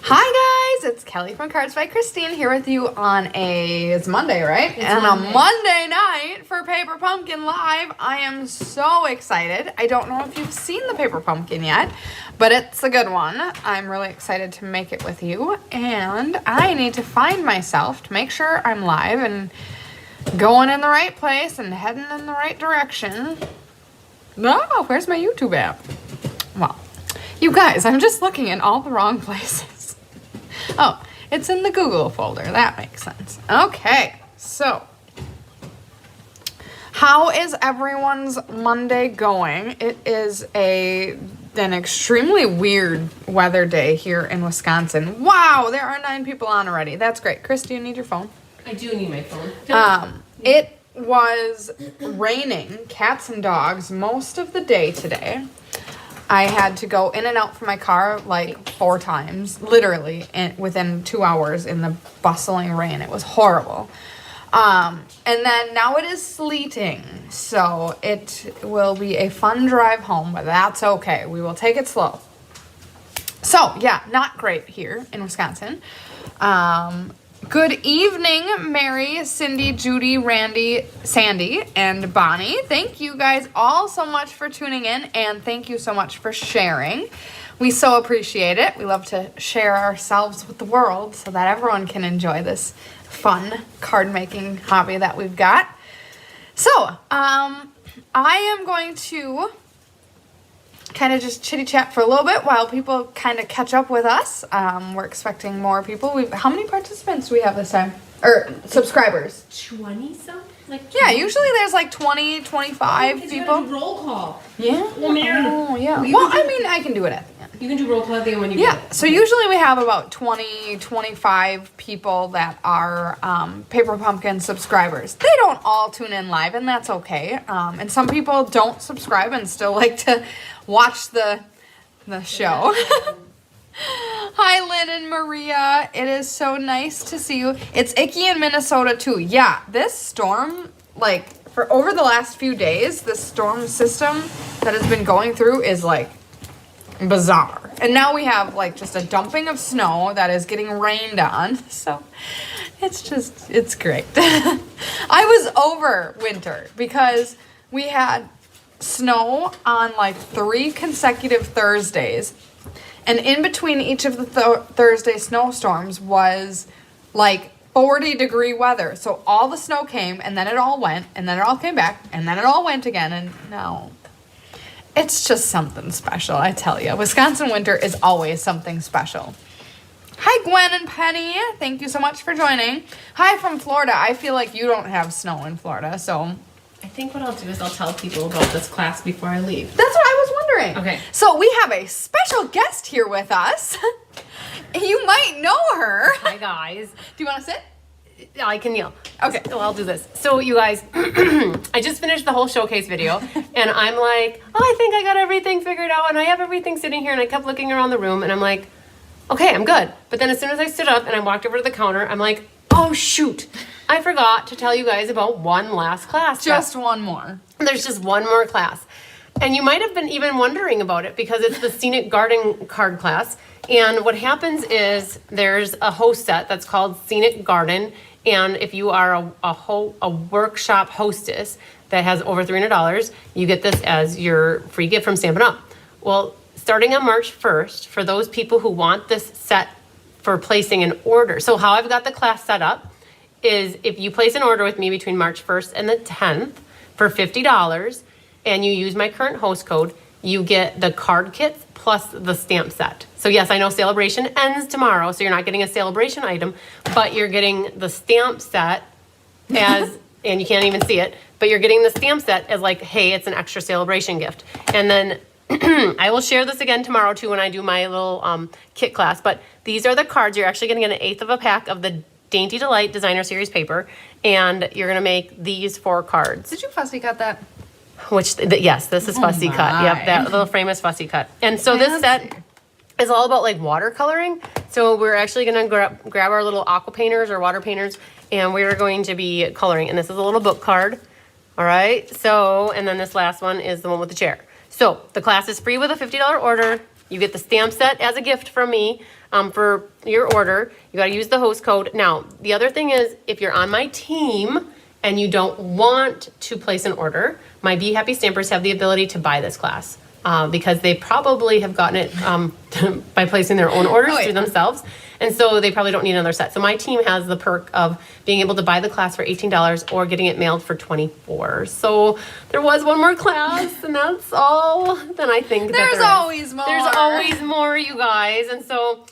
Hi guys, it's Kelly from Cards by Christine here with you on it's Monday, right? A Monday night for Paper Pumpkin Live. I am so excited. I don't know if you've seen the Paper Pumpkin yet, but it's a good one. I'm really excited to make it with you, and I need to find myself to make sure I'm live and going in the right place and heading in the right direction. No, where's my YouTube app? Well, you guys, I'm just looking in all the wrong places. Oh, it's in the Google folder. That makes sense. Okay, so how is everyone's Monday going? It is an extremely weird weather day here in Wisconsin. Wow, there are 9 people on already. That's great. Chris, do you need your phone? I do need my phone. It was raining cats and dogs most of the day today. I had to go in and out from my car like 4 times, literally, within 2 hours in the bustling rain. It was horrible. And then now it is sleeting, so it will be a fun drive home, but that's okay. We will take it slow. So, yeah, not great here in Wisconsin. Good evening, Mary, Cindy, Judy, Randy, Sandy, and Bonnie. Thank you guys all so much for tuning in, and thank you so much for sharing. We so appreciate it. We love to share ourselves with the world so that everyone can enjoy this fun card making hobby that we've got. So, I am going to kind of just chitty chat for a little bit while people kind of catch up with us. We're expecting more people. How many participants do we have this time? Or subscribers? 20 some? Yeah, usually there's like 20, 25 people. You gotta do roll call. Yeah? Well, Mary. Oh, yeah. Well, I mean, I can do it at the end. You can do roll call at the end when you get it. So usually we have about 20, 25 people that are Paper Pumpkin subscribers. They don't all tune in live, and that's okay. And some people don't subscribe and still like to watch the show. Hi, Lynn and Maria. It is so nice to see you. It's icky in Minnesota, too. Yeah, this storm, for over the last few days, the storm system that has been going through is, bizarre. And now we have, just a dumping of snow that is getting rained on. So, it's great. I was over winter because we had snow on, 3 consecutive Thursdays. And in between each of the Thursday snowstorms was 40-degree weather. So all the snow came, and then it all went, and then it all came back, and then it all went again. And no, it's just something special, I tell you. Wisconsin winter is always something special. Hi, Gwen and Penny. Thank you so much for joining. Hi from Florida. I feel like you don't have snow in Florida, so I think what I'll do is I'll tell people about this class before I leave. That's what I was wondering. Okay. So we have a special guest here with us. You might know her. Hi, guys. Do you want to sit? I can kneel. Okay. So I'll do this. So you guys, I just finished the whole showcase video, and I'm like, I think I got everything figured out, and I have everything sitting here, and I kept looking around the room, and I'm like, okay, I'm good. But then as soon as I stood up and I walked over to the counter, I'm like, oh, shoot. I forgot to tell you guys about one last class. Just one more. There's just one more class. And you might have been even wondering about it because it's the Scenic Garden card class. And what happens is there's a host set that's called Scenic Garden. And if you are a workshop hostess that has over $300, you get this as your free gift from Stampin' Up. Well, starting on March 1st, for those people who want this set for placing an order. So how I've got the class set up is if you place an order with me between March 1st and the 10th for $50 and you use my current host code, you get the card kits plus the stamp set. So yes, I know sale-a-bration ends tomorrow, so you're not getting a sale-a-bration item, but you're getting the stamp set as, and you can't even see it, but you're getting the stamp set as hey, it's an extra sale-a-bration gift. And then I will share this again tomorrow too when I do my little kit class, but these are the cards. You're actually getting an 1/8 of a pack of the Dainty Delight Designer Series paper, and you're gonna make these 4 cards. Did you fussy cut that? Yes, this is fussy cut. Yep, that little frame is fussy cut. And so this set is all about watercoloring. So we're actually gonna grab our little aqua painters or water painters, and we're going to be coloring. And this is a little book card. All right, so, and then this last one is the one with the chair. So the class is free with a $50 order. You get the stamp set as a gift from me for your order. You got to use the host code. Now, the other thing is if you're on my team and you don't want to place an order, my Be Happy Stampers have the ability to buy this class because they probably have gotten it by placing their own orders through themselves. And so they probably don't need another set. So my team has the perk of being able to buy the class for $18 or getting it mailed for $24. So there was one more class, and that's all. Then I think there's always more. There's always more, you guys. And so,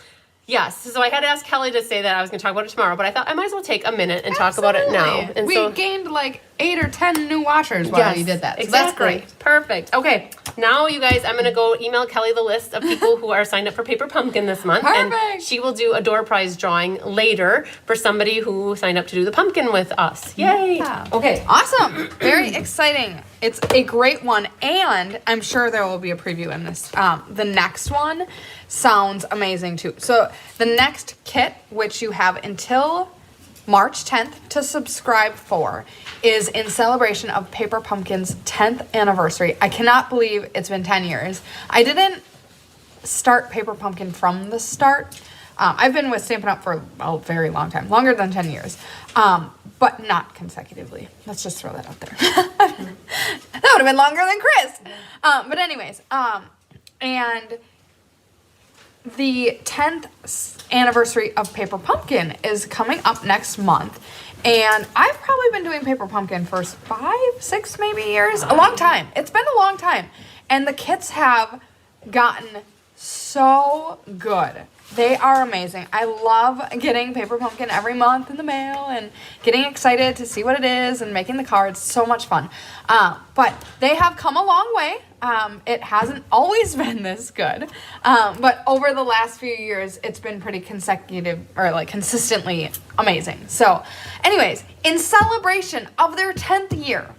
yes. So I had to ask Kelly to say that I was going to talk about it tomorrow, but I thought I might as well take a minute and talk about it now. And we gained like 8 or 10 new washers while you did that. So exactly. That's great. Perfect. Okay. Now, you guys, I'm going to go email Kelly the list of people who are signed up for Paper Pumpkin this month. Perfect. And she will do a door prize drawing later for somebody who signed up to do the pumpkin with us. Yay. Yeah. Okay. Awesome. Very exciting. It's a great one. And I'm sure there will be a preview in this. The next one sounds amazing too. So the next kit, which you have until March 10th to subscribe for, is in celebration of Paper Pumpkin's 10th anniversary. I cannot believe it's been 10 years. I didn't start Paper Pumpkin from the start. I've been with Stampin' Up! For a very long time, longer than 10 years, but not consecutively. Let's just throw that out there. That would have been longer than Chris. But anyways, and the 10th anniversary of Paper Pumpkin is coming up next month. And I've probably been doing Paper Pumpkin for 5, 6 maybe years. A long time. It's been a long time. And the kits have gotten so good. They are amazing. I love getting Paper Pumpkin every month in the mail and getting excited to see what it is and making the cards. So much fun. But they have come a long way. It hasn't always been this good. But over the last few years, it's been pretty consecutive or like consistently amazing. So anyways, in celebration of their 10th year,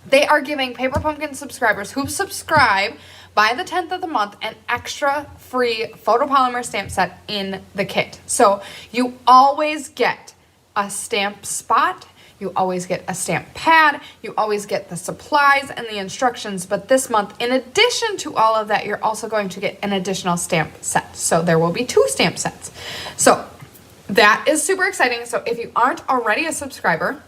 they are giving Paper Pumpkin subscribers who subscribe by the 10th of the month an extra free photopolymer stamp set in the kit. So you always get a stamp spot, you always get a stamp pad, you always get the supplies and the instructions, but this month, in addition to all of that, you're also going to get an additional stamp set. So there will be 2 stamp sets. So that is super exciting. So if you aren't already a subscriber,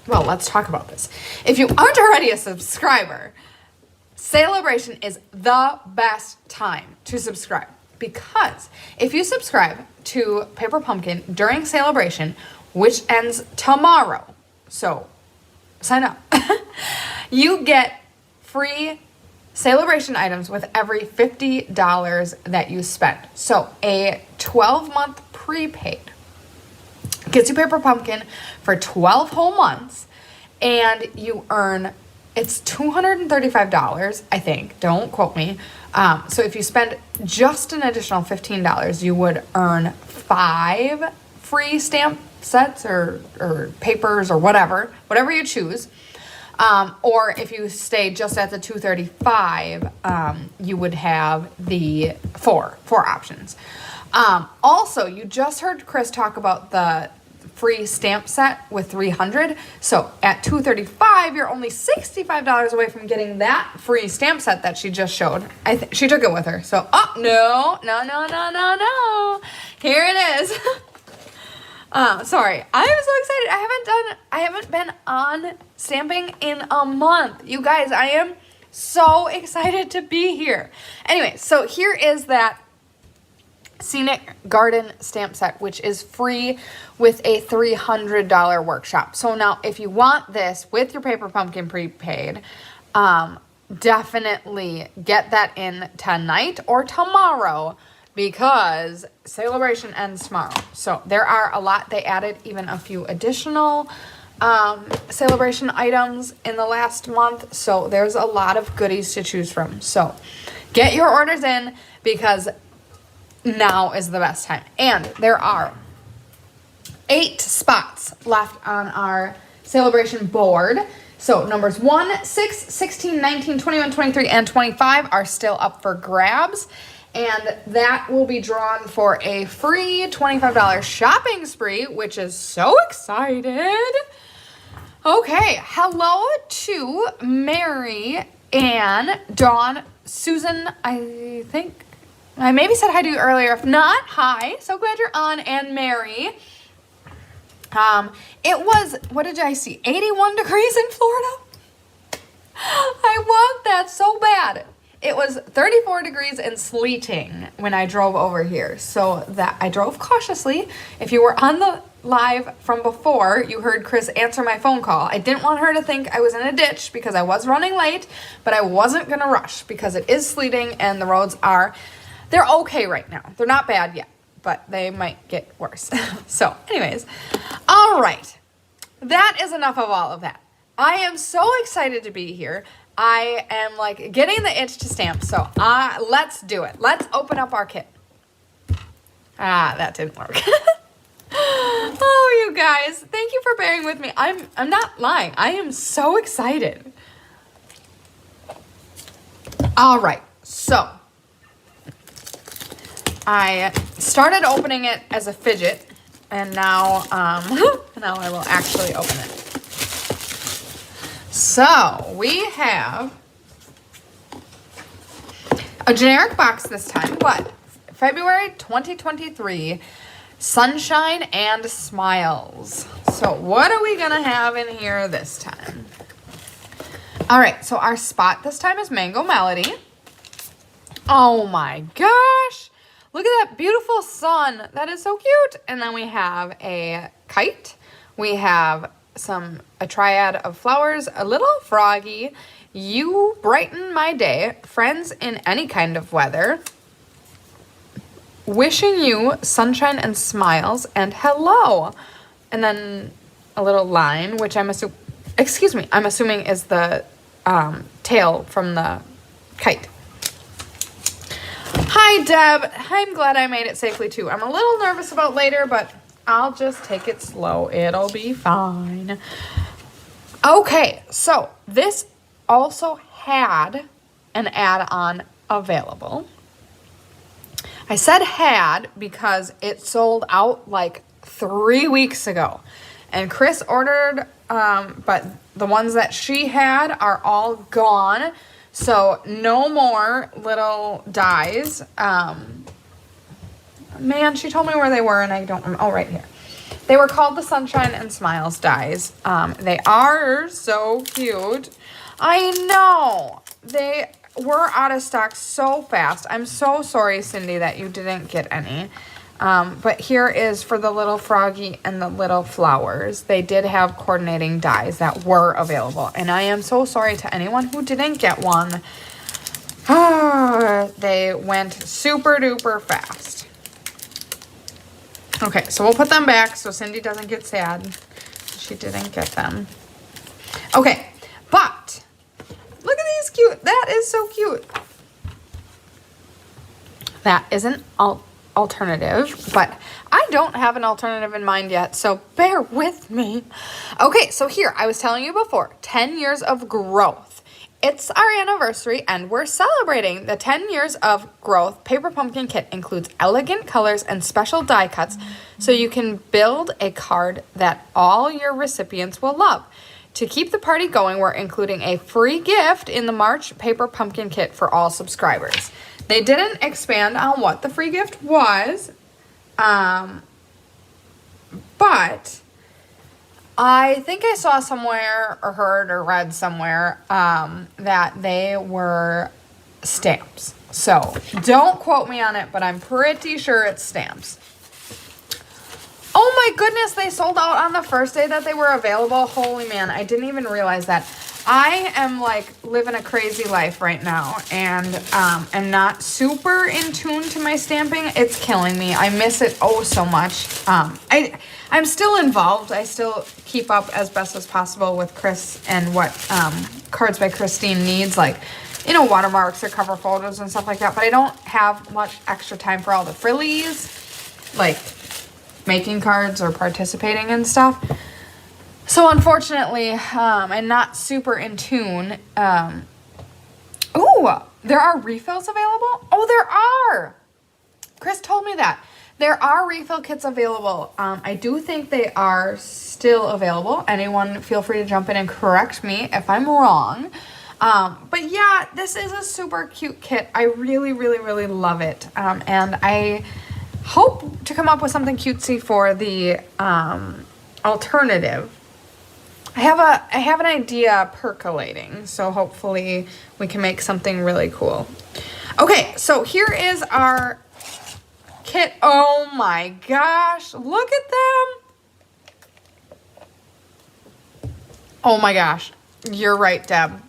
well, let's talk about this. If you aren't already a subscriber, sale-a-bration is the best time to subscribe, because if you subscribe to Paper Pumpkin during sale-a-bration, which ends tomorrow, so sign up, you get free sale-a-bration items with every $50 that you spend. So a 12-month prepaid gets you Paper Pumpkin for 12 whole months, and you earn, it's $235, I think. Don't quote me. So if you spend just an additional $15, you would earn 5 free stamp sets or papers or whatever you choose. Or if you stay just at the $235, you would have the four options. Also, you just heard Chris talk about the free stamp set with 300. So at $235, you're only $65 away from getting that free stamp set that she just showed. She took it with her. So, no. Here it is. Sorry. I am so excited. I haven't been on stamping in a month. You guys, I am so excited to be here. Anyway, so here is that Scenic Garden stamp set, which is free with a $300 workshop. So now if you want this with your Paper Pumpkin prepaid, definitely get that in tonight or tomorrow, because sale-a-bration ends tomorrow. So there are a lot. They added even a few additional sale-a-bration items in the last month. So there's a lot of goodies to choose from. So get your orders in, because now is the best time. And there are 8 spots left on our sale-a-bration board. So numbers 1, 6, 16, 19, 21, 23, and 25 are still up for grabs. And that will be drawn for a free $25 shopping spree, which is so excited. Okay, hello to Mary Ann, Dawn, Susan, I think I maybe said hi to you earlier. If not, hi. So glad you're on. And Mary. It was, what did I see? 81 degrees in Florida. I want that so bad. It was 34 degrees and sleeting when I drove over here. So that I drove cautiously. If you were on the live from before, you heard Chris answer my phone call. I didn't want her to think I was in a ditch because I was running late, but I wasn't going to rush because it is sleeting and the roads they're okay right now. They're not bad yet, but they might get worse. So anyways, all right. That is enough of all of that. I am so excited to be here. I am like getting the itch to stamp. So let's do it. Let's open up our kit. That didn't work. Oh, you guys, thank you for bearing with me. I'm not lying. I am so excited. All right. So I started opening it as a fidget, and now now I will actually open it. So we have a generic box this time. What? February 2023, Sunshine and Smiles. So what are we gonna have in here this time? All right, so our spot this time is Mango Melody. Oh my gosh. Look at that beautiful sun. That is so cute. And then we have a kite. We have a triad of flowers, a little froggy. You brighten my day. Friends in any kind of weather. Wishing you sunshine and smiles and hello. And then a little line, which I'm assuming is the tail from the kite. Hi, Deb. I'm glad I made it safely, too. I'm a little nervous about later, but I'll just take it slow. It'll be fine. Okay, so this also had an add-on available. I said had because it sold out like 3 weeks ago. And Chris ordered, but the ones that she had are all gone. So no more little dies. Man, she told me where they were and I don't remember. Oh, right here. They were called the Sunshine and Smiles dies. They are so cute. I know. They were out of stock so fast. I'm so sorry, Cindy, that you didn't get any. But here is for the little froggy and the little flowers. They did have coordinating dies that were available. And I am so sorry to anyone who didn't get one. They went super duper fast. Okay, so we'll put them back so Cindy doesn't get sad. She didn't get them. Okay, but look at these cute. That is so cute. That is an alternative, but I don't have an alternative in mind yet, so bear with me. Okay, so here, I was telling you before, 10 years of growth. It's our anniversary, and we're celebrating the 10 years of growth. Paper Pumpkin Kit includes elegant colors and special die cuts, so you can build a card that all your recipients will love. To keep the party going, we're including a free gift in the March Paper Pumpkin Kit for all subscribers. They didn't expand on what the free gift was, but I think I saw somewhere or heard or read somewhere that they were stamps. So don't quote me on it, but I'm pretty sure it's stamps. Oh my goodness, they sold out on the first day that they were available. Holy man, I didn't even realize that. I am like living a crazy life right now and am not super in tune to my stamping. It's killing me. I miss it oh so much. I'm still involved. I still keep up as best as possible with Chris and what Cards by Christine needs, like, you know, watermarks or cover photos and stuff like that. But I don't have much extra time for all the frillies, like making cards or participating in stuff. So unfortunately, I'm not super in tune. Oh, there are refills available? Oh, there are. Chris told me that. There are refill kits available. I do think they are still available. Anyone feel free to jump in and correct me if I'm wrong. But yeah, this is a super cute kit. I really, really, really love it. And I hope to come up with something cutesy for the alternative. I have an idea percolating, so hopefully we can make something really cool. Okay, so here is our kit. Oh my gosh, look at them. Oh my gosh, you're right, Deb.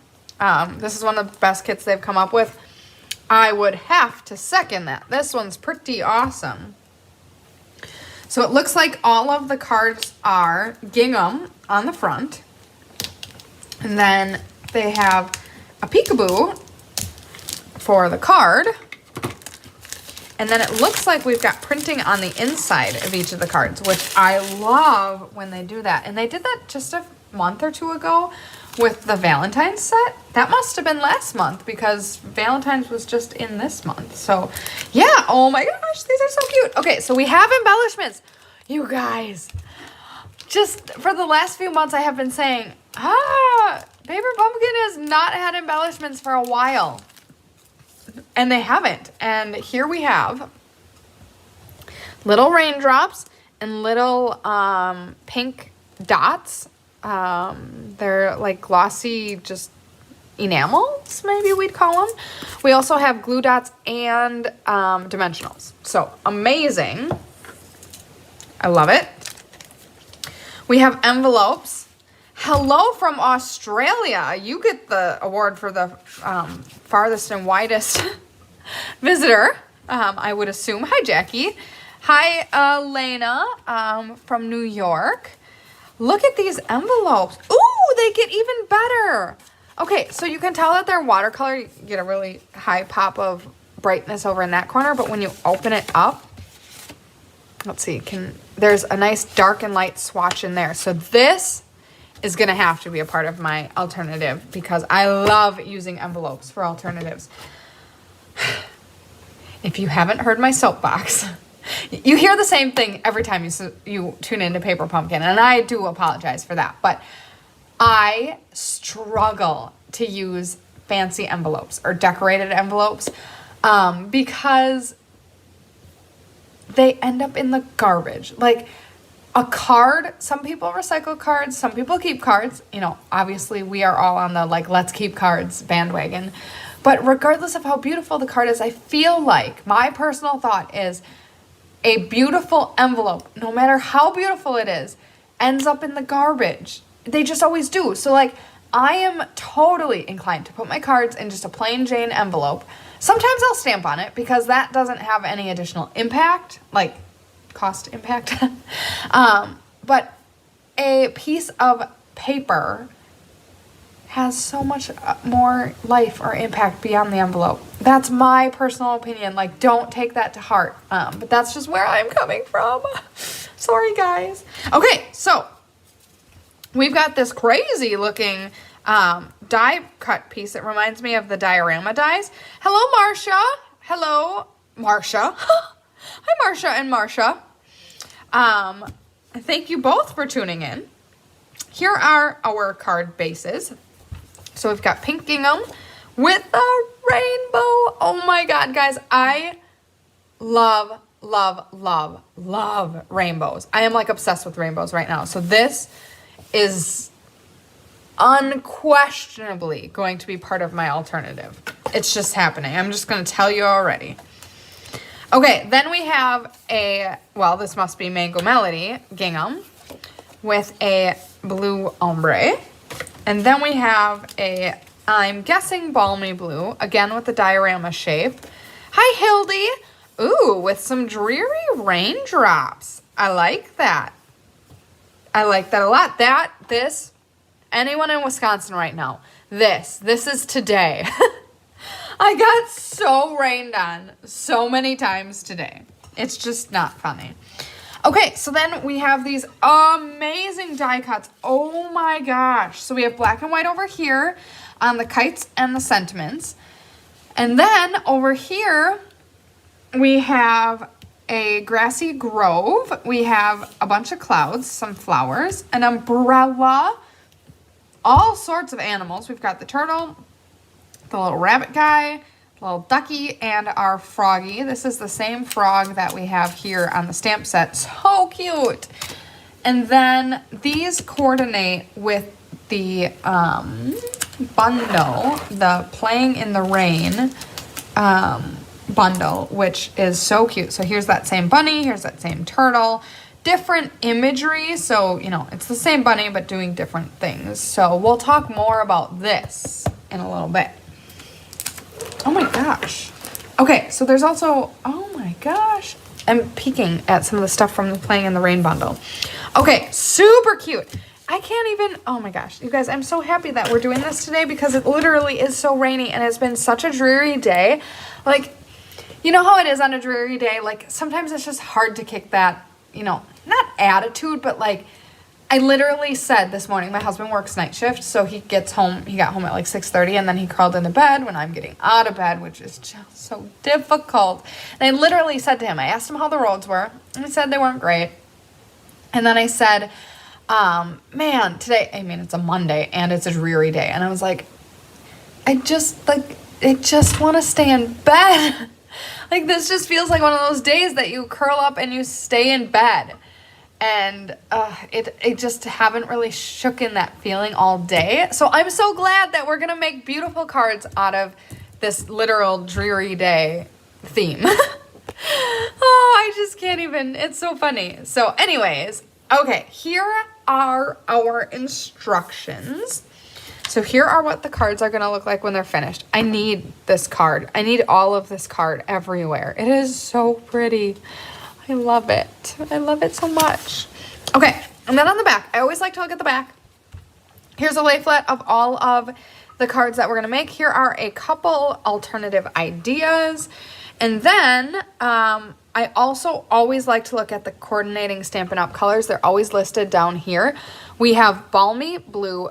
This is one of the best kits they've come up with. I would have to second that. This one's pretty awesome. So it looks like all of the cards are gingham on the front. And then they have a peekaboo for the card. And then it looks like we've got printing on the inside of each of the cards, which I love when they do that. And they did that just a month or two ago with the Valentine's set. That must have been last month because Valentine's was just in this month. So yeah, oh my gosh, these are so cute. Okay, so we have embellishments. You guys, just for the last few months I have been saying, Paper Pumpkin has not had embellishments for a while. And they haven't. And here we have little raindrops and little pink dots. They're like glossy, just enamels, maybe we'd call them. We also have glue dots and dimensionals. So amazing. I love it. We have envelopes. Hello from Australia. You get the award for the farthest and widest visitor, I would assume. Hi, Jackie. Hi, Elena from New York. Look at these envelopes. Ooh, they get even better. Okay, so you can tell that they're watercolor. You get a really high pop of brightness over in that corner, but when you open it up, let's see, there's a nice dark and light swatch in there. So this is gonna have to be a part of my alternative because I love using envelopes for alternatives. If you haven't heard my soapbox, you hear the same thing every time you tune into Paper Pumpkin, and I do apologize for that, but I struggle to use fancy envelopes or decorated envelopes because they end up in the garbage. Like a card, some people recycle cards, some people keep cards. You know, obviously we are all on the like, let's keep cards bandwagon. But regardless of how beautiful the card is, I feel like my personal thought is a beautiful envelope, no matter how beautiful it is, ends up in the garbage. They just always do. So like, I am totally inclined to put my cards in just a plain Jane envelope. Sometimes I'll stamp on it because that doesn't have any additional impact, like cost impact. But a piece of paper has so much more life or impact beyond the envelope. That's my personal opinion. Like, don't take that to heart. But that's just where I'm coming from. Sorry, guys. Okay, so we've got this crazy looking die cut piece. It reminds me of the diorama dies. Hello, Marcia. Hello, Marcia. Hi, Marcia and Marcia. Thank you both for tuning in. Here are our card bases. So we've got pink gingham with a rainbow. Oh my God, guys. I love, love, love, love rainbows. I am like obsessed with rainbows right now. So this is unquestionably going to be part of my alternative. It's just happening. I'm just going to tell you already. Okay, then we have this must be Mango Melody gingham with a blue ombre. And then we have I'm guessing balmy blue, again with the diorama shape. Hi, Hildy. Ooh, with some dreary raindrops. I like that. I like that a lot. Anyone in Wisconsin right now, this is today. I got so rained on so many times today. It's just not funny. Okay, so then we have these amazing die cuts. Oh my gosh. So we have black and white over here on the kites and the sentiments. And then over here, we have a grassy grove. We have a bunch of clouds, some flowers, an umbrella, all sorts of animals. We've got the turtle, the little rabbit guy, little ducky, and our froggy. This is the same frog that we have here on the stamp set. So cute. And then these coordinate with the bundle, the Playing in the Rain bundle, which is so cute. So here's that same bunny, here's that same turtle, different imagery. So, you know, it's the same bunny, but doing different things. So we'll talk more about this in a little bit. Oh my gosh. Okay, so there's also, oh my gosh. I'm peeking at some of the stuff from the Playing in the Rain bundle. Okay, super cute. I can't even, oh my gosh. You guys, I'm so happy that we're doing this today because it literally is so rainy and it's been such a dreary day. Like, you know how it is on a dreary day? Like, sometimes it's just hard to kick that, you know, not attitude, but like, I literally said this morning, my husband works night shift, so he got home at like 6:30, and then he crawled into bed when I'm getting out of bed, which is just so difficult. And I literally said to him, I asked him how the roads were, and he said they weren't great. And then I said, man, today, I mean, it's a Monday, and it's a dreary day. And I was like, I just want to stay in bed. Like, this just feels like one of those days that you curl up and you stay in bed. And it just haven't really shook in that feeling all day. So I'm so glad that we're going to make beautiful cards out of this literal dreary day theme. Oh, I just can't even. It's so funny. So anyways, okay, here are our instructions. So here are what the cards are going to look like when they're finished. I need this card. I need all of this card everywhere. It is so pretty. I love it. I love it so much. Okay, and then on the back, I always like to look at the back. Here's a layflat of all of the cards that we're going to make. Here are a couple alternative ideas. And then I also always like to look at the coordinating Stampin' Up! Colors. They're always listed down here. We have Balmy Blue,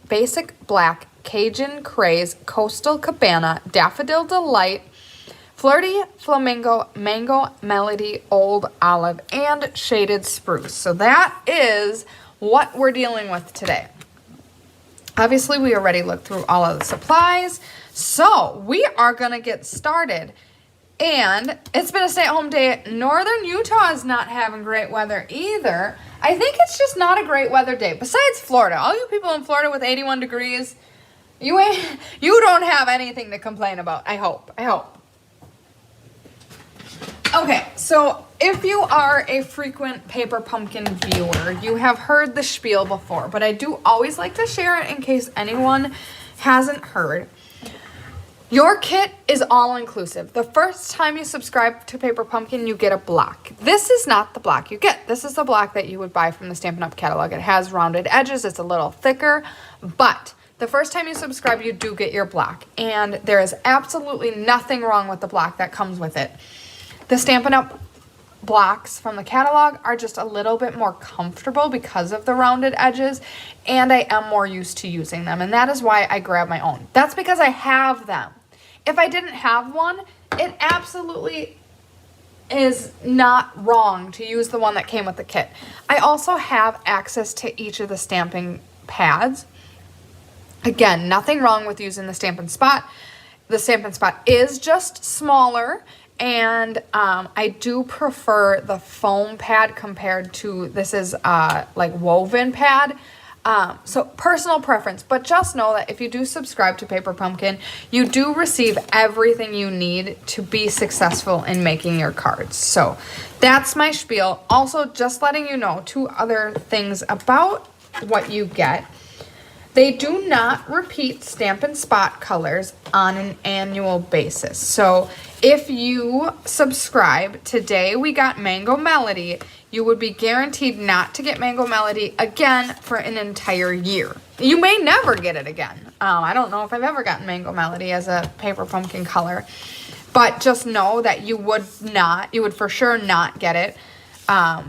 Basic Black, Cajun Craze, Coastal Cabana, Daffodil Delight, Flirty Flamingo, Mango Melody, Old Olive, and Shaded Spruce. So that is what we're dealing with today. Obviously, we already looked through all of the supplies. So we are going to get started. And it's been a stay-at-home day. Northern Utah is not having great weather either. I think it's just not a great weather day. Besides Florida. All you people in Florida with 81 degrees, you don't have anything to complain about. I hope. Okay, so if you are a frequent Paper Pumpkin viewer, you have heard the spiel before, but I do always like to share it in case anyone hasn't heard. Your kit is all-inclusive. The first time you subscribe to Paper Pumpkin, you get a block. This is not the block you get. This is the block that you would buy from the Stampin' Up! Catalog. It has rounded edges. It's a little thicker, but the first time you subscribe, you do get your block, and there is absolutely nothing wrong with the block that comes with it. The Stampin' Up! Blocks from the catalog are just a little bit more comfortable because of the rounded edges, and I am more used to using them, and that is why I grab my own. That's because I have them. If I didn't have one, it absolutely is not wrong to use the one that came with the kit. I also have access to each of the stamping pads. Again, nothing wrong with using the Stampin' Spot. The Stampin' Spot is just smaller, and I do prefer the foam pad compared to, this is like woven pad. So personal preference, but just know that if you do subscribe to Paper Pumpkin, you do receive everything you need to be successful in making your cards. So that's my spiel. Also, just letting you know 2 other things about what you get. They do not repeat Stampin' Spot colors on an annual basis. So if you subscribe, today we got Mango Melody, you would be guaranteed not to get Mango Melody again for an entire year. You may never get it again. I don't know if I've ever gotten Mango Melody as a Paper Pumpkin color, but just know that you would for sure not get it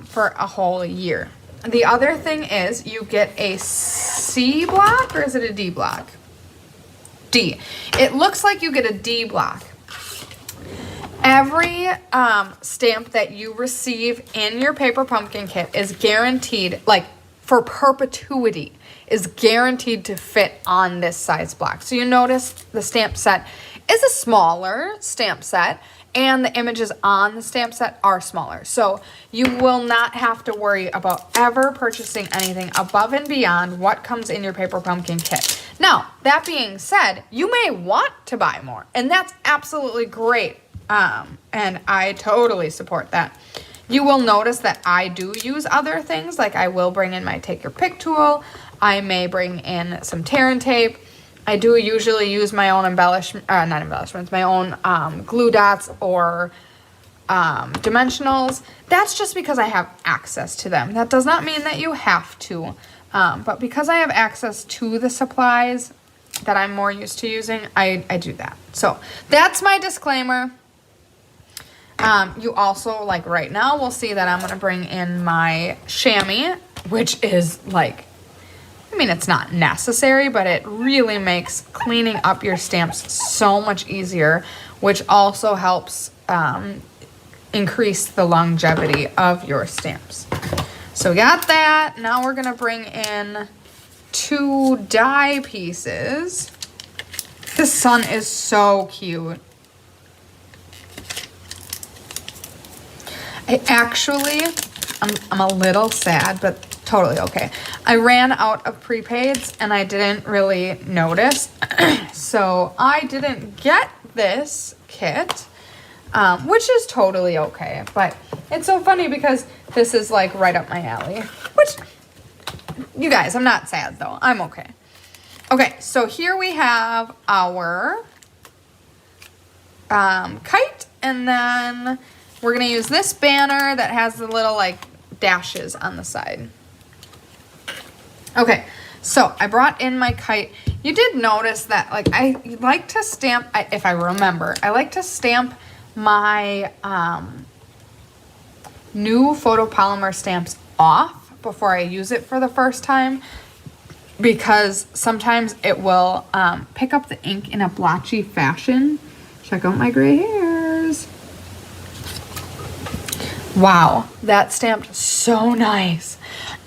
for a whole year. The other thing is you get a C block, or is it a D block? D. It looks like you get a D block. Every stamp that you receive in your Paper Pumpkin kit is guaranteed, like for perpetuity, is guaranteed to fit on this size block. So you notice the stamp set is a smaller stamp set, and the images on the stamp set are smaller. So you will not have to worry about ever purchasing anything above and beyond what comes in your Paper Pumpkin kit. Now, that being said, you may want to buy more, and that's absolutely great. And I totally support that. You will notice that I do use other things, like I will bring in my Take Your Pick tool. I may bring in some tear and tape. I do usually use my own my own glue dots or dimensionals. That's just because I have access to them. That does not mean that you have to, but because I have access to the supplies that I'm more used to using, I do that. So that's my disclaimer. You also, like right now, will see that I'm going to bring in my chamois, which is like, I mean, it's not necessary, but it really makes cleaning up your stamps so much easier, which also helps increase the longevity of your stamps. So we got that. Now we're going to bring in 2 die pieces. This sun is so cute. I'm a little sad, but totally okay. I ran out of prepaids and I didn't really notice. So I didn't get this kit, which is totally okay. But it's so funny because this is like right up my alley. Which, you guys, I'm not sad though. I'm okay. Okay, so here we have our kite, and then we're going to use this banner that has the little like dashes on the side. Okay, so I brought in my kite. You did notice that like I like to stamp, if I remember, I like to stamp my new photopolymer stamps off before I use it for the first time, because sometimes it will pick up the ink in a blotchy fashion. Check out my gray hairs. Wow, that stamped so nice.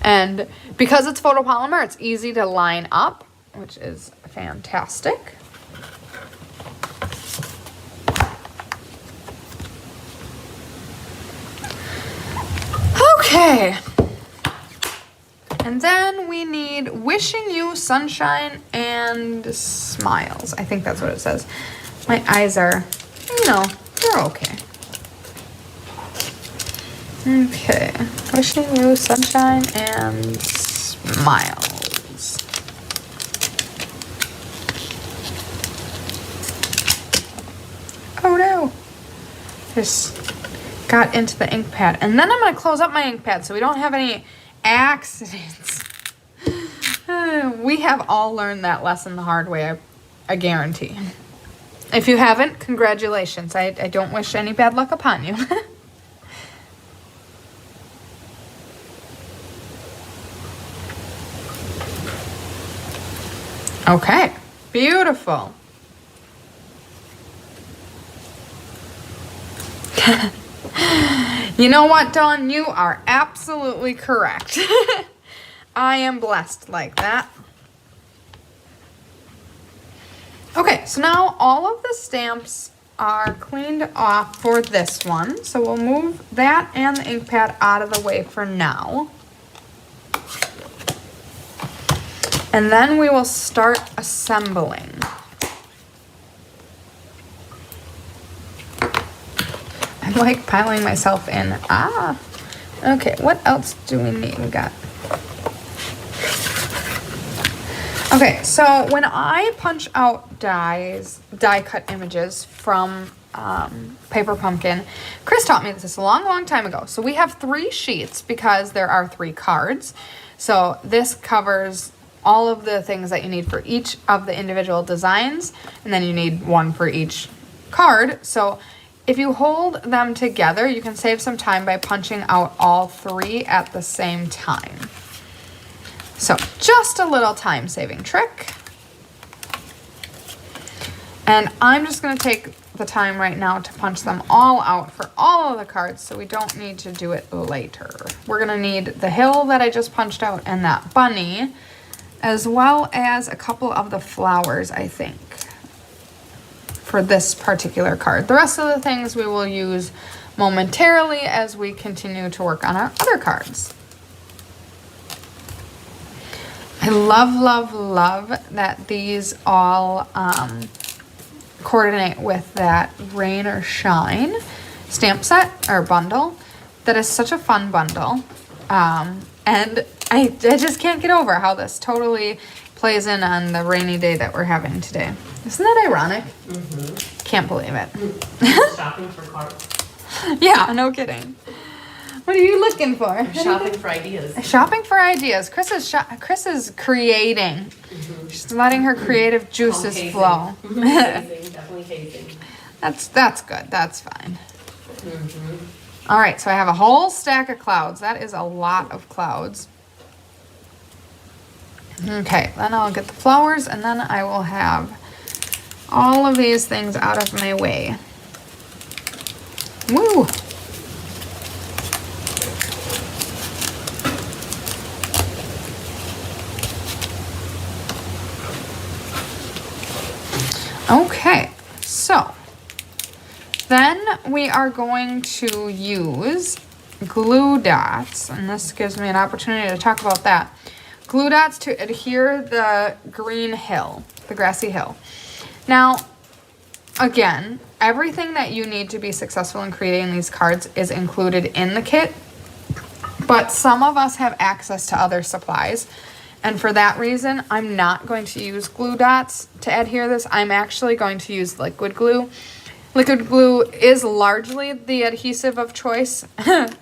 And because it's photopolymer, it's easy to line up, which is fantastic. Okay. And then we need wishing you sunshine and smiles. I think that's what it says. My eyes are, they're okay. Okay, wishing you sunshine and smiles. Oh no, just got into the ink pad. And then I'm gonna close up my ink pad so we don't have any accidents. We have all learned that lesson the hard way, I guarantee. If you haven't, congratulations. I don't wish any bad luck upon you. Okay, beautiful. You know what, Dawn? You are absolutely correct. I am blessed like that. Okay, so now all of the stamps are cleaned off for this one. So we'll move that and the ink pad out of the way for now. And then we will start assembling. I'm like piling myself in. Okay, what else do we need? We got. Okay, so when I punch out die cut images from Paper Pumpkin, Chris taught me this a long, long time ago. So we have 3 sheets because there are 3 cards. So this covers all of the things that you need for each of the individual designs, and then you need 1 for each card. So if you hold them together, you can save some time by punching out all 3 at the same time. So just a little time-saving trick. And I'm just going to take the time right now to punch them all out for all of the cards, so we don't need to do it later. We're going to need the hill that I just punched out and that bunny. as well as a couple of the flowers, I think, for this particular card. The rest of the things we will use momentarily as we continue to work on our other cards. I love that these all coordinate with that Rain or Shine stamp set or bundle. That is such a fun bundle. And I just can't get over how this totally plays in on the rainy day that we're having today. Isn't that ironic? Mm-hmm. Can't believe it. Shopping for cards. Yeah, no kidding. What are you looking for? I'm shopping for ideas. Shopping for ideas. Chris is creating. Mm-hmm. She's letting her creative juices flow. Hazing, definitely hazing. That's good. That's fine. Mm-hmm. All right, so I have a whole stack of clouds. That is a lot of clouds. Okay, then I'll get the flowers, and then I will have all of these things out of my way. Woo! Okay, so then we are going to use glue dots, and this gives me an opportunity to talk about that. Glue dots to adhere the green hill, the grassy hill. Now, again, everything that you need to be successful in creating these cards is included in the kit, but some of us have access to other supplies. And for that reason, I'm not going to use glue dots to adhere this. I'm actually going to use liquid glue. Liquid glue is largely the adhesive of choice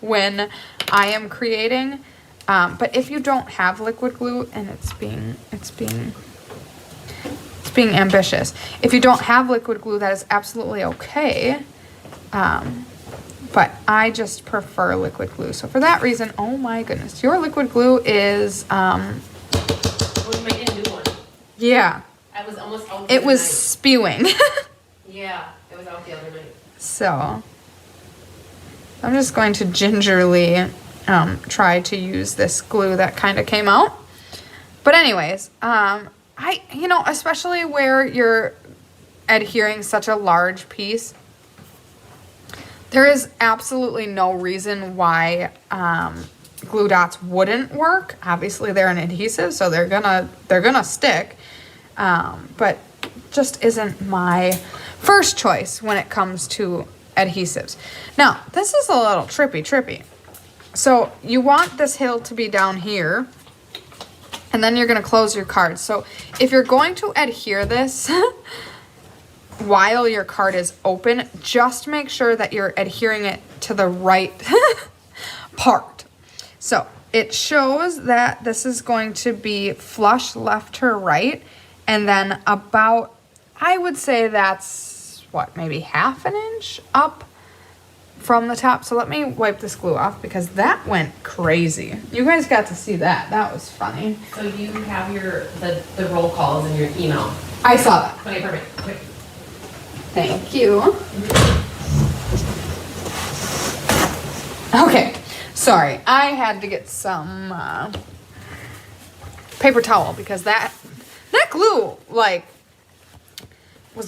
when I am creating. But if you don't have liquid glue, and it's being ambitious. If you don't have liquid glue, that is absolutely okay. But I just prefer liquid glue. So for that reason, oh my goodness, your liquid glue is We're making a new one. Yeah. I was almost out. It was spewing. Yeah, it was out the other night. So I'm just going to gingerly try to use this glue that kind of came out. But anyways, especially where you're adhering such a large piece, there is absolutely no reason why glue dots wouldn't work. Obviously they're an adhesive, so they're gonna stick, but just isn't my first choice when it comes to adhesives. Now this is a little trippy. So you want this hill to be down here, and then you're gonna close your card. So if you're going to adhere this while your card is open, just make sure that you're adhering it to the right part. So it shows that this is going to be flush left to right, and then about, I would say that's what, maybe half an inch up from the top. So let me wipe this glue off because that went crazy. You guys got to see that. That was funny. So you have the roll calls in your email. I saw that. Okay, perfect. Quick. Thank you. Okay. Sorry, I had to get some paper towel because that glue was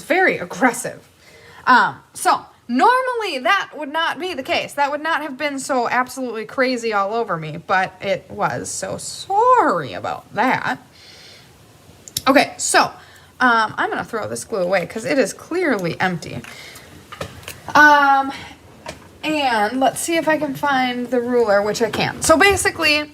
very aggressive. So normally that would not be the case. That would not have been so absolutely crazy all over me, but it was. So sorry about that. Okay, so I'm gonna throw this glue away because it is clearly empty. And let's see if I can find the ruler, which I can. So basically,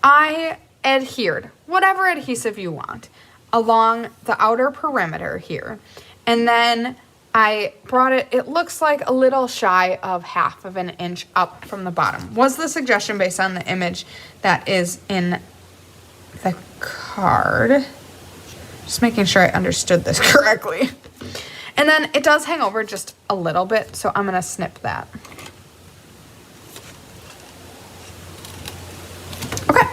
I adhered whatever adhesive you want along the outer perimeter here. And then I brought it looks like a little shy of half of an inch up from the bottom. Was the suggestion based on the image that is in the card. Just making sure I understood this correctly. And then it does hang over just a little bit, so I'm gonna snip that. Okay.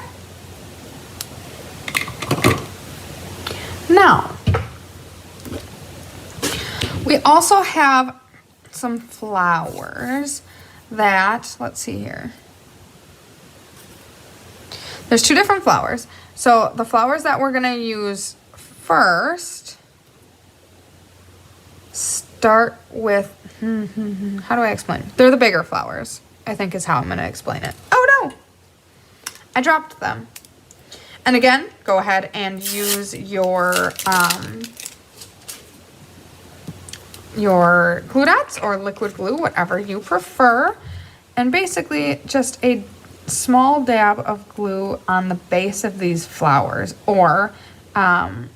Now, we also have some flowers that, let's see here. There's two different flowers. So the flowers that we're gonna use first start with, how do I explain? They're the bigger flowers, I think is how I'm gonna explain it. Oh no, I dropped them. And again, go ahead and use your glue dots or liquid glue, whatever you prefer. And basically just a small dab of glue on the base of these flowers, or on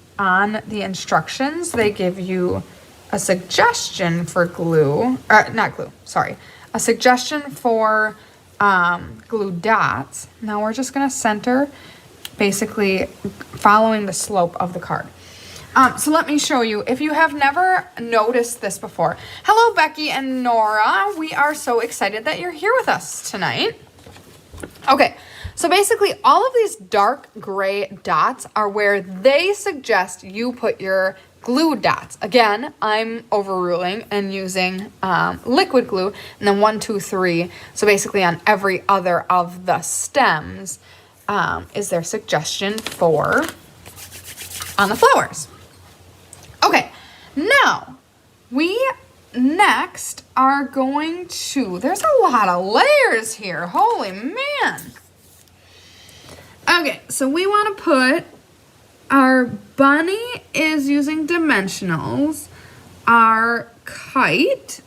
the instructions, they give you a suggestion for glue, or not glue, sorry, a suggestion for glue dots. Now we're just gonna center, basically following the slope of the card. So let me show you, if you have never noticed this before. Hello, Becky and Nora. We are so excited that you're here with us tonight. Okay, so basically all of these dark gray dots are where they suggest you put your glue dots. Again, I'm overruling and using liquid glue, and then 1, 2, 3. So basically on every other of the stems is their suggestion for on the flowers. Okay, now we next are going to, there's a lot of layers here, holy man. Okay, so we want to put, our bunny is using dimensionals, our kite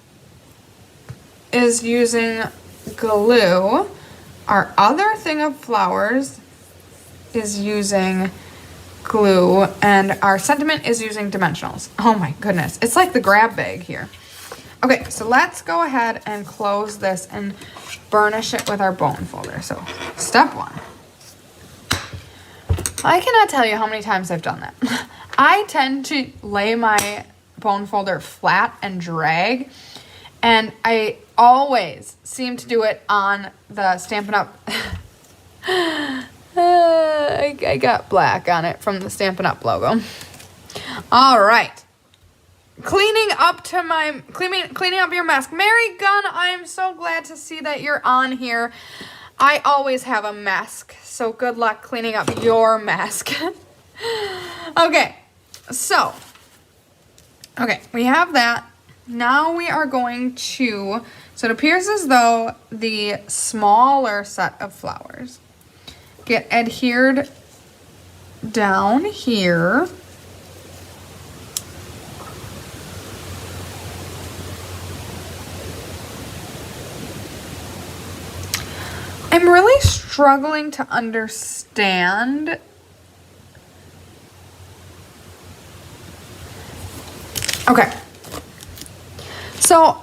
is using glue, our other thing of flowers is using glue, and our sentiment is using dimensionals. Oh my goodness, it's like the grab bag here. Okay, so let's go ahead and close this and burnish it with our bone folder. So step 1. I cannot tell you how many times I've done that. I tend to lay my bone folder flat and drag, and I always seem to do it on the Stampin' Up. I got black on it from the Stampin' Up logo. All right. Cleaning up your mask. Mary Gunn, I am so glad to see that you're on here. I always have a mask, so good luck cleaning up your mask. Okay, so, we have that. Now we are going to, so it appears as though the smaller set of flowers get adhered down here. I'm really struggling to understand. Okay. So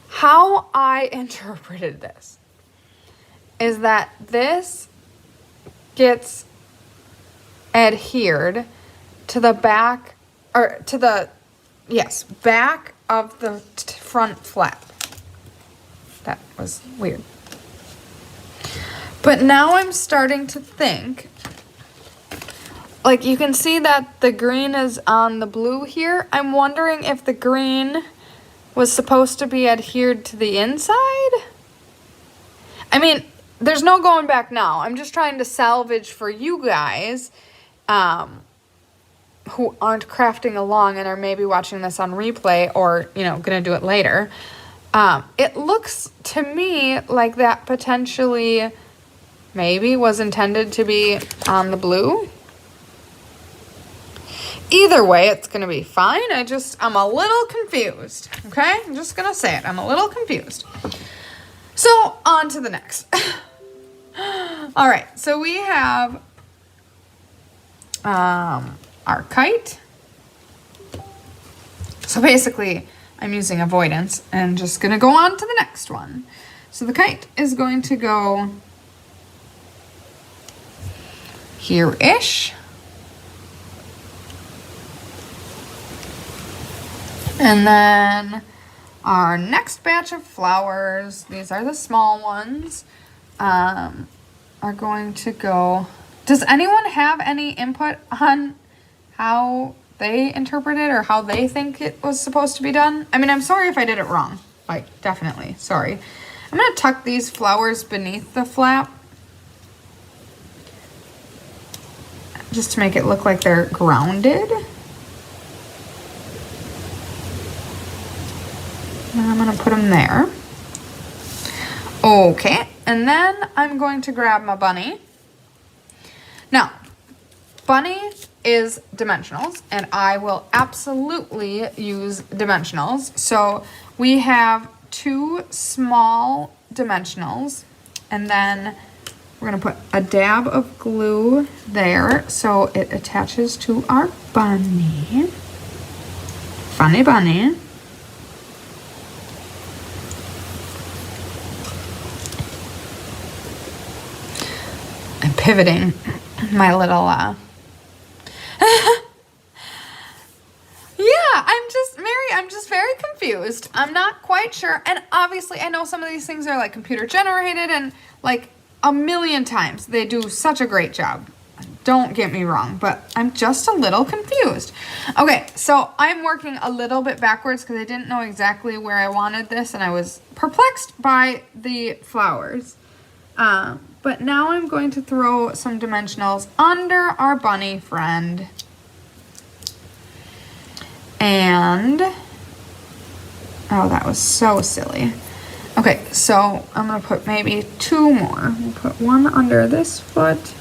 how I interpreted this is that this gets adhered to the back, or to the, yes, back of the front flap. That was weird. But now I'm starting to think, like you can see that the green is on the blue here. I'm wondering if the green was supposed to be adhered to the inside. I mean, there's no going back now. I'm just trying to salvage for you guys who aren't crafting along and are maybe watching this on replay or, you know, gonna do it later. It looks to me like that potentially maybe was intended to be on the blue. Either way, it's going to be fine. I'm a little confused. Okay? I'm just going to say it. I'm a little confused. So, on to the next. All right. So, we have our kite. So, basically, I'm using avoidance and just going to go on to the next one. So, the kite is going to go here-ish. And then our next batch of flowers, these are the small ones, are going to go. Does anyone have any input on how they interpret it or how they think it was supposed to be done? I mean, I'm sorry if I did it wrong. Like, definitely, sorry. I'm going to tuck these flowers beneath the flap. just to make it look like they're grounded. And I'm gonna put them there. Okay, and then I'm going to grab my bunny. Now, bunny is dimensionals, and I will absolutely use dimensionals. So we have 2 small dimensionals, and then we're gonna put a dab of glue there so it attaches to our bunny. Funny bunny. I'm pivoting my little, yeah, I'm just very confused. I'm not quite sure. And obviously I know some of these things are like computer generated and like a million times they do such a great job. Don't get me wrong, but I'm just a little confused. Okay, so I'm working a little bit backwards because I didn't know exactly where I wanted this and I was perplexed by the flowers. But now I'm going to throw some dimensionals under our bunny friend. And, oh, that was so silly. Okay, so I'm gonna put maybe 2 more. We'll put 1 under this foot.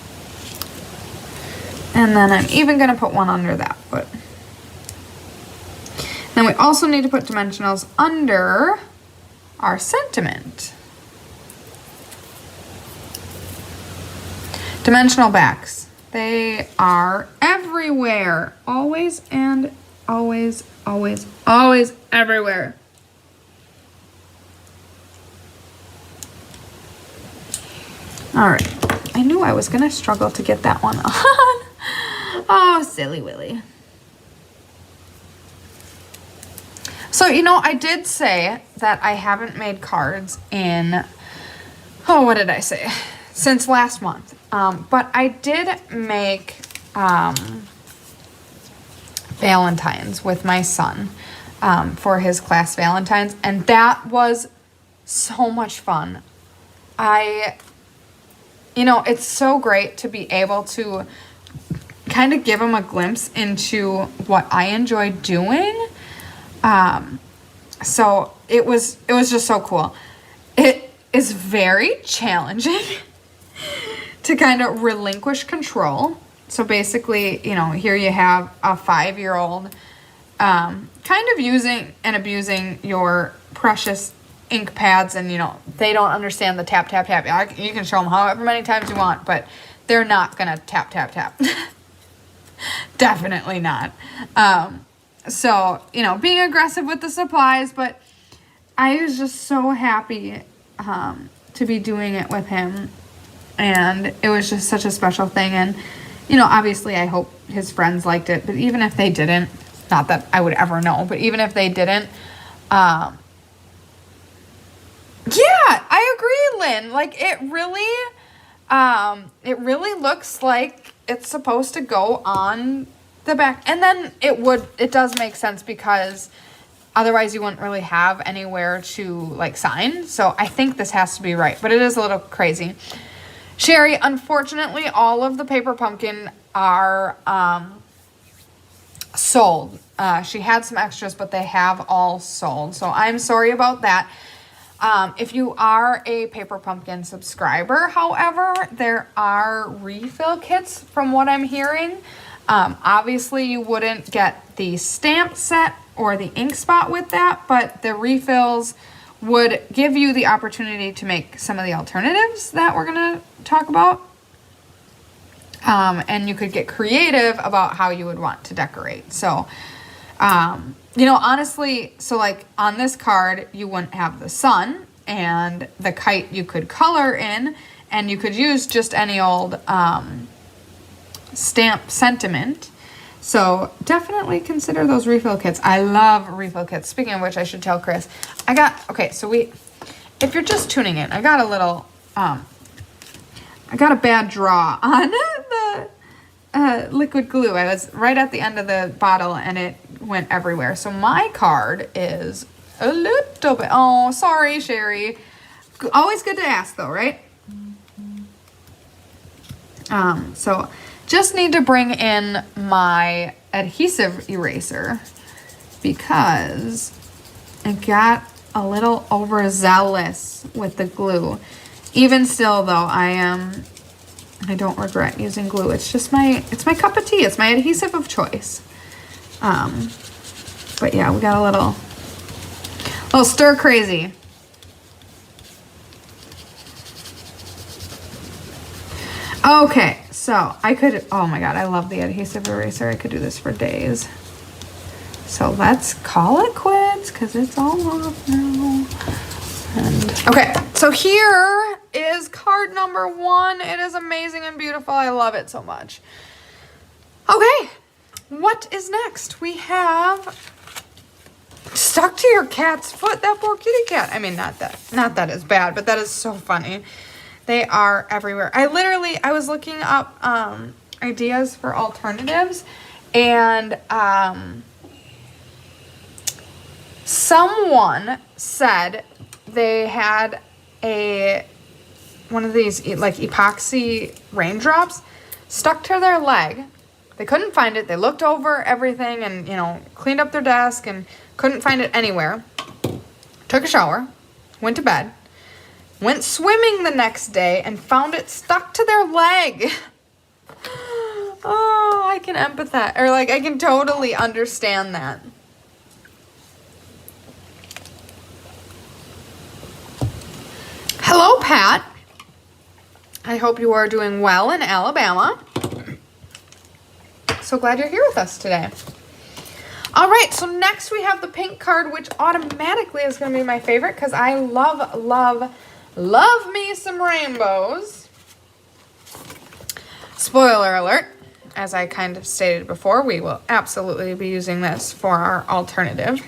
And then I'm even gonna put 1 under that foot. Then we also need to put dimensionals under our sentiment. Dimensional backs. They are everywhere. Always and always, always, always everywhere. All right. I knew I was going to struggle to get that one on. Oh, silly Willy. So, you know, I did say that I haven't made cards in, oh, what did I say? Since last month. But I did make Valentine's with my son for his class Valentine's, and that was so much fun. You know, it's so great to be able to kind of give him a glimpse into what I enjoy doing. So it was just so cool. It is very challenging to kind of relinquish control. So basically, you know, here you have a 5-year-old kind of using and abusing your precious ink pads, and, you know, they don't understand the tap, tap, tap. You can show them however many times you want, but they're not going to tap, tap, tap. Definitely not. So, you know, being aggressive with the supplies, but I was just so happy to be doing it with him. And it was just such a special thing. And, you know, obviously I hope his friends liked it. But even if they didn't, not that I would ever know, but even if they didn't, yeah, I agree, Lynn. Like, it really looks like it's supposed to go on the back. And then it does make sense because otherwise you wouldn't really have anywhere to, like, sign. So I think this has to be right. But it is a little crazy. Sherry, unfortunately, all of the paper pumpkin are sold. She had some extras, but they have all sold. So I'm sorry about that. If you are a paper pumpkin subscriber, however, there are refill kits from what I'm hearing. Obviously, you wouldn't get the stamp set or the ink spot with that, but the refills would give you the opportunity to make some of the alternatives that we're going to talk about. And you could get creative about how you would want to decorate. So, you know, honestly, so like on this card, you wouldn't have the sun, and the kite you could color in, and you could use just any old stamp sentiment. So definitely consider those refill kits. I love refill kits. Speaking of which, I should tell Chris, if you're just tuning in, I got a little, I got a bad draw on the liquid glue. I was right at the end of the bottle and it went everywhere. So my card is a little bit, oh, sorry, Sherry. Always good to ask though, right? So Just need to bring in my adhesive eraser because I got a little overzealous with the glue. Even still though, I don't regret using glue. It's just it's my cup of tea. It's my adhesive of choice. But yeah, we got a little stir crazy. Okay, so oh my God, I love the adhesive eraser. I could do this for days. So let's call it quits because it's all off now. Okay, so here is card number 1. It is amazing and beautiful. I love it so much. Okay, what is next? We have stuck to your cat's foot, that poor kitty cat. I mean, not that is bad, but that is so funny. They are everywhere. I was looking up ideas for alternatives, and someone said they had one of these like epoxy raindrops stuck to their leg. They couldn't find it. They looked over everything and, cleaned up their desk and couldn't find it anywhere. Took a shower, went to bed, went swimming the next day and found it stuck to their leg. Oh, I can empathize, or I can totally understand that. Hello, Pat. I hope you are doing well in Alabama. So glad you're here with us today. All right, so next we have the pink card, which automatically is going to be my favorite because I love me some rainbows. Spoiler alert, as I kind of stated before, we will absolutely be using this for our alternative.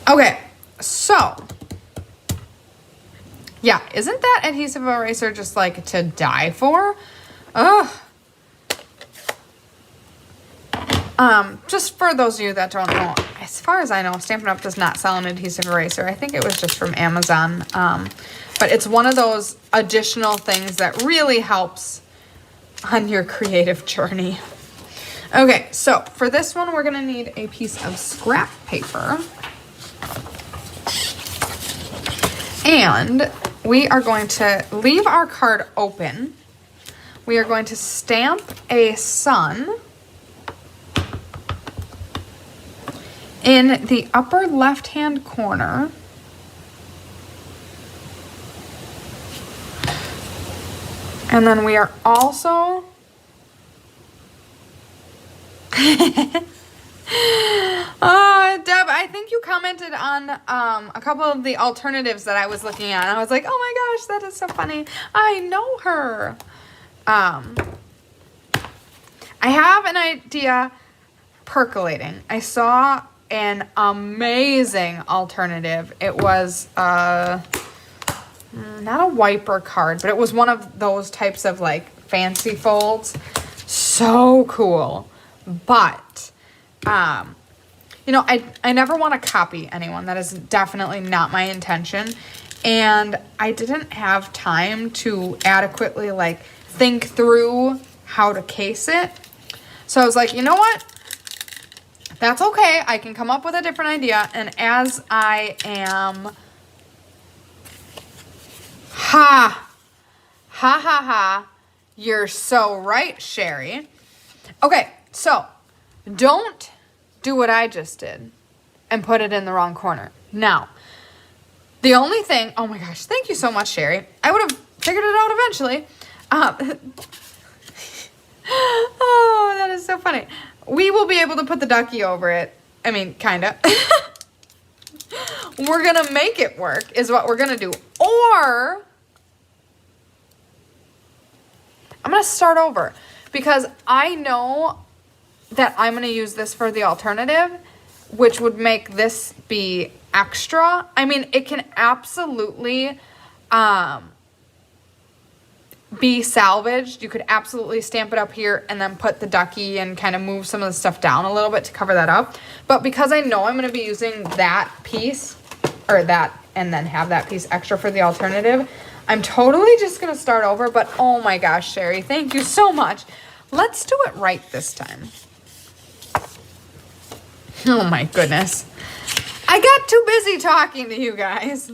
Okay, so yeah, isn't that adhesive eraser just to die for? Ugh. Just for those of you that don't know, as far as I know, Stampin' Up! Does not sell an adhesive eraser. I think it was just from Amazon. But it's one of those additional things that really helps on your creative journey. Okay, so for this one, we're gonna need a piece of scrap paper. And we are going to leave our card open. We are going to stamp a sun in the upper left-hand corner. And then we are also oh, Deb, I think you commented on a couple of the alternatives that I was looking at. And I was like, oh my gosh, that is so funny. I know her. I have an idea percolating. I saw an amazing alternative. It was not a wiper card, but it was one of those types of fancy folds. So cool. But I never want to copy anyone. That is definitely not my intention. And I didn't have time to adequately think through how to case it. So I was like, you know what? That's okay. I can come up with a different idea. And as I am, ha, you're so right, Sherry. Okay, so don't do what I just did and put it in the wrong corner. Now, the only thing, oh my gosh, thank you so much, Sherry. I would have figured it out eventually. Oh, that is so funny. We will be able to put the ducky over it. I mean, kind of. We're going to make it work is what we're going to do. Or I'm going to start over because I know that I'm going to use this for the alternative, which would make this be extra. I mean, it can absolutely be salvaged. You could absolutely stamp it up here and then put the ducky and kind of move some of the stuff down a little bit to cover that up. But because I know I'm going to be using that piece or that and then have that piece extra for the alternative, I'm totally just going to start over, but oh my gosh, Sherry, thank you so much. Let's do it right this time. Oh my goodness. I got too busy talking to you guys.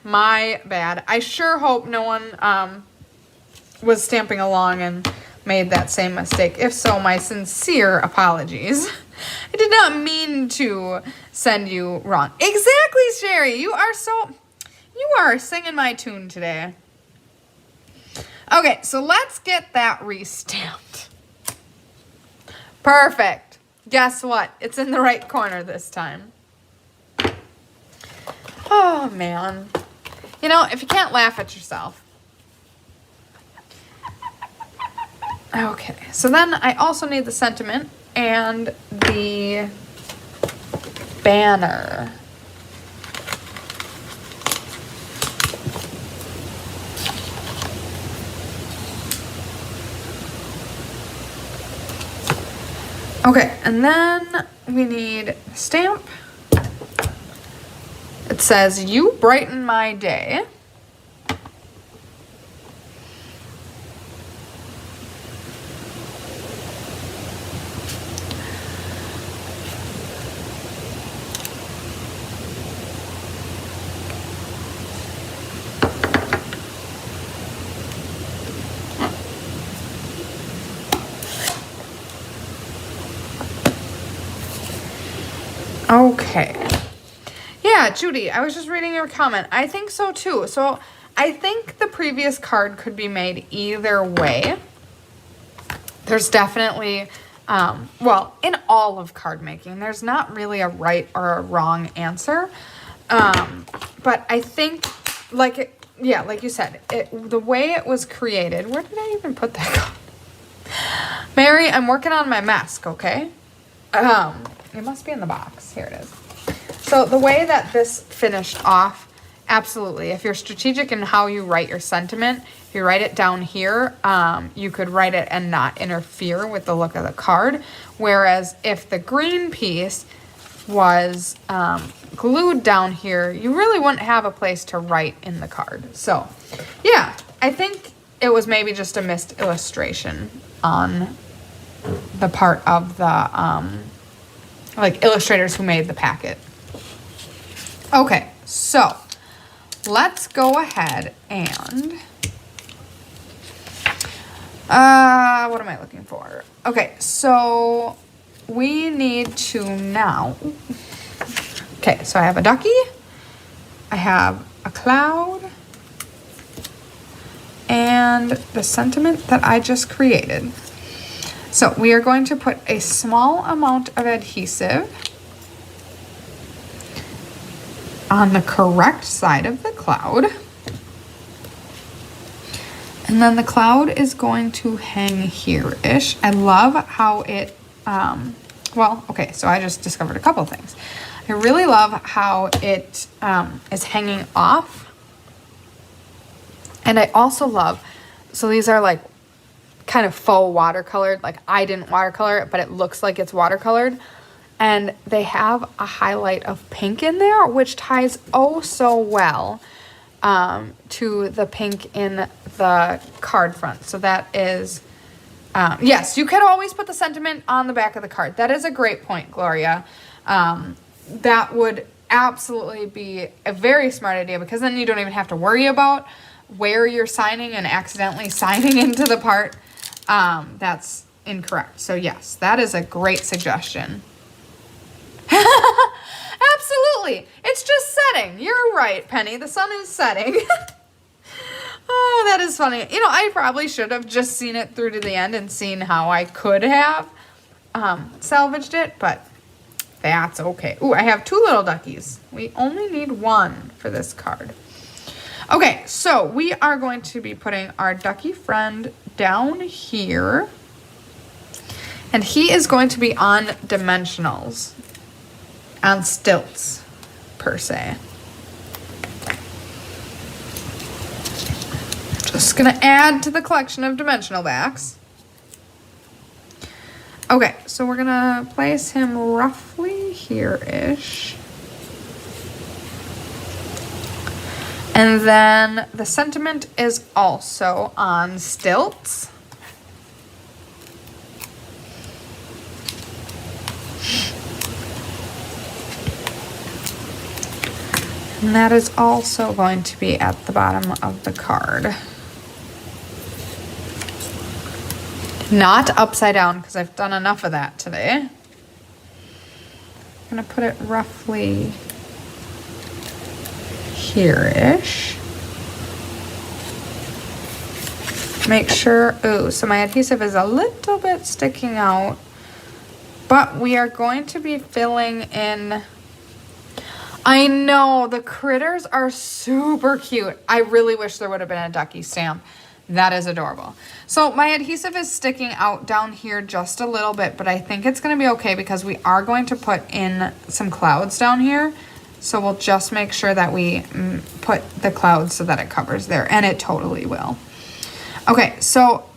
My bad. I sure hope no one was stamping along and made that same mistake. If so, my sincere apologies. I did not mean to send you wrong. Exactly, Sherry. You are singing my tune today. Okay, so let's get that restamped. Perfect. Guess what? It's in the right corner this time. Oh, man. You know, if you can't laugh at yourself. Okay, so then I also need the sentiment and the banner. Okay, and then we need a stamp. It says, "You brighten my day." Okay. Yeah, Judy, I was just reading your comment. I think so too. So I think the previous card could be made either way. There's definitely, well, in all of card making, there's not really a right or a wrong answer. But I think, like you said, the way it was created, where did I even put that card? Mary, I'm working on my mask, okay? It must be in the box. Here it is. So the way that this finished off, absolutely. If you're strategic in how you write your sentiment, if you write it down here, you could write it and not interfere with the look of the card. Whereas if the green piece was glued down here, you really wouldn't have a place to write in the card. So yeah, I think it was maybe just a missed illustration on the part of the like illustrators who made the packet. Okay, so let's go ahead and what am I looking for? Okay, so we need to now, okay, so I have a ducky, I have a cloud, and the sentiment that I just created. So we are going to put a small amount of adhesive on the correct side of the cloud. And then the cloud is going to hang here-ish. I love how it, well, okay, so I just discovered a couple things. I really love how it is hanging off. And I also love, so these are like kind of faux watercolored, like I didn't watercolor it, but it looks like it's watercolored. And they have a highlight of pink in there, which ties oh so well to the pink in the card front. So that is, yes, you could always put the sentiment on the back of the card. That is a great point, Gloria. That would absolutely be a very smart idea, because then you don't even have to worry about where you're signing and accidentally signing into the part that's incorrect. So yes, that is a great suggestion. Absolutely. It's just setting. You're right, Penny. The sun is setting. Oh, that is funny. You know, I probably should have just seen it through to the end and seen how I could have salvaged it, but that's okay. Ooh, I have two little duckies. We only need one for this card. Okay, so we are going to be putting our ducky friend down here, and he is going to be on dimensionals, on stilts, per se. Just gonna add to the collection of dimensional backs. Okay, so we're gonna place him roughly here-ish. And then the sentiment is also on stilts. And that is also going to be at the bottom of the card. Not upside down, because I've done enough of that today. I'm gonna put it roughly here-ish. Make sure, ooh, so my adhesive is a little bit sticking out, but we are going to be filling in. I know, the critters are super cute. I really wish there would have been a ducky stamp. That is adorable. So my adhesive is sticking out down here just a little bit, but I think it's gonna be okay because we are going to put in some clouds down here. So we'll just make sure that we put the clouds so that it covers there, and it totally will. Okay, so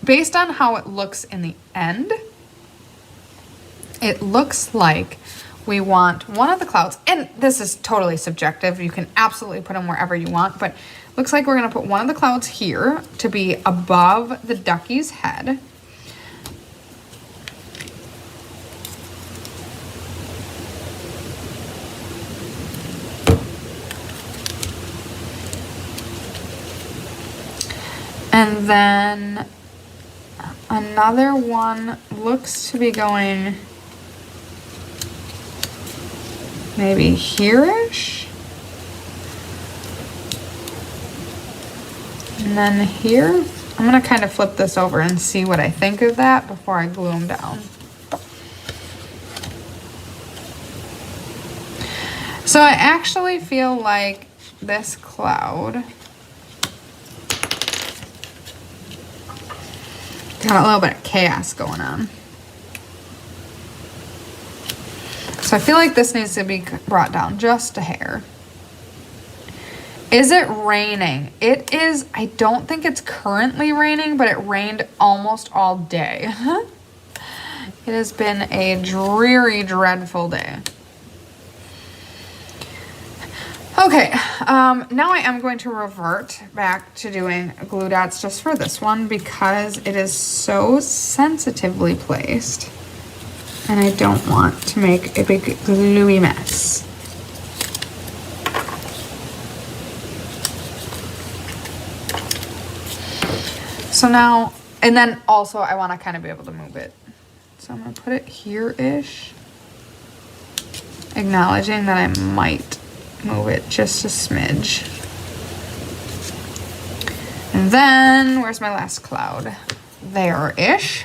based on how it looks in the end, it looks like we want one of the clouds, and this is totally subjective. You can absolutely put them wherever you want, but looks like we're gonna put one of the clouds here to be above the ducky's head. And then another one looks to be going maybe here-ish. And then here, I'm gonna kind of flip this over and see what I think of that before I glue them down. So I actually feel like this cloud got a little bit of chaos going on. So I feel like this needs to be brought down just a hair. Is it raining? It is. I don't think it's currently raining, but it rained almost all day. It has been a dreary, dreadful day. Okay, now I am going to revert back to doing glue dots just for this one because it is so sensitively placed and I don't want to make a big gluey mess. So now, and then also I want to kind of be able to move it. So I'm going to put it here-ish, acknowledging that I might move it just a smidge. And then, where's my last cloud? There-ish.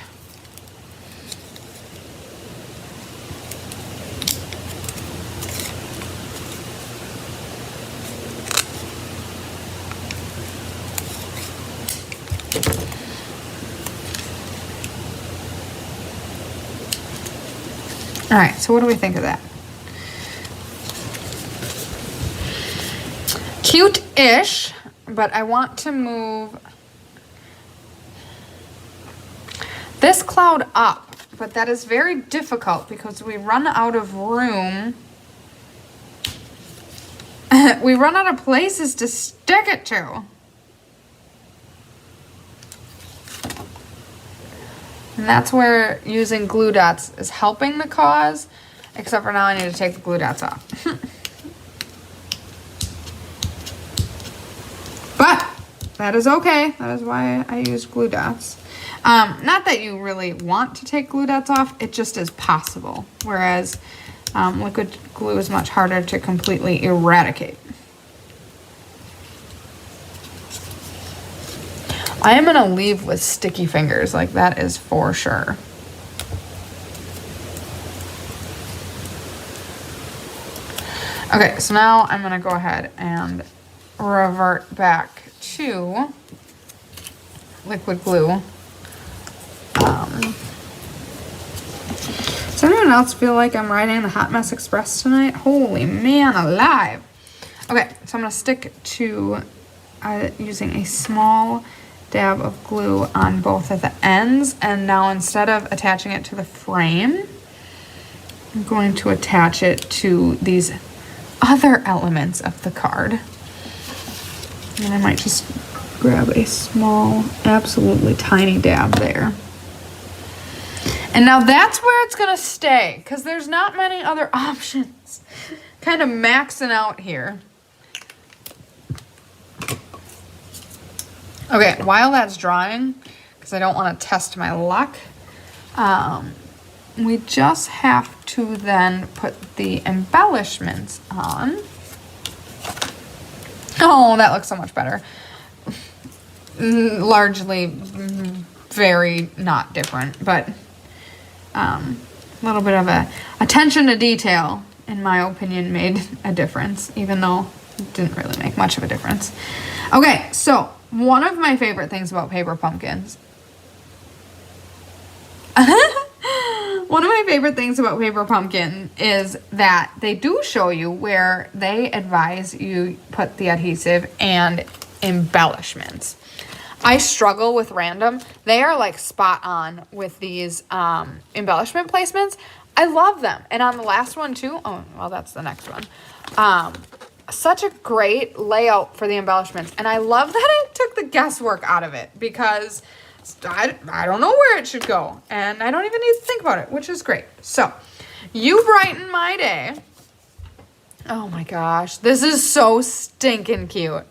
All right, so what do we think of that? Cute-ish, but I want to move this cloud up, but that is very difficult because we run out of room. We run out of places to stick it to. And that's where using glue dots is helping the cause, except for now I need to take the glue dots off. But that is okay. That is why I use glue dots. Not that you really want to take glue dots off, it just is possible. Whereas liquid glue is much harder to completely eradicate. I am gonna leave with sticky fingers, like that is for sure. Okay, so now I'm gonna go ahead and revert back to liquid glue. Does anyone else feel like I'm riding the Hot Mess Express tonight? Holy man alive. Okay, so I'm gonna stick to using a small dab of glue on both of the ends, and now instead of attaching it to the frame, I'm going to attach it to these other elements of the card. And I might just grab a small, absolutely tiny dab there. And now that's where it's gonna stay, because there's not many other options. Kind of maxing out here. Okay, while that's drying, because I don't want to test my luck, we just have to then put the embellishments on. Oh, that looks so much better. Largely very not different, but a little bit of a attention to detail, in my opinion, made a difference, even though it didn't really make much of a difference. Okay, so one of my favorite things about paper pumpkins one of my favorite things about paper pumpkin is that they do show you where they advise you put the adhesive and embellishments. I struggle with random. They are like spot on with these embellishment placements. I love them. And on the last one too, oh, well, that's the next one. Such a great layout for the embellishments. And I love that it took the guesswork out of it, because I don't know where it should go. And I don't even need to think about it, which is great. So, you brighten my day. Oh my gosh, this is so stinking cute.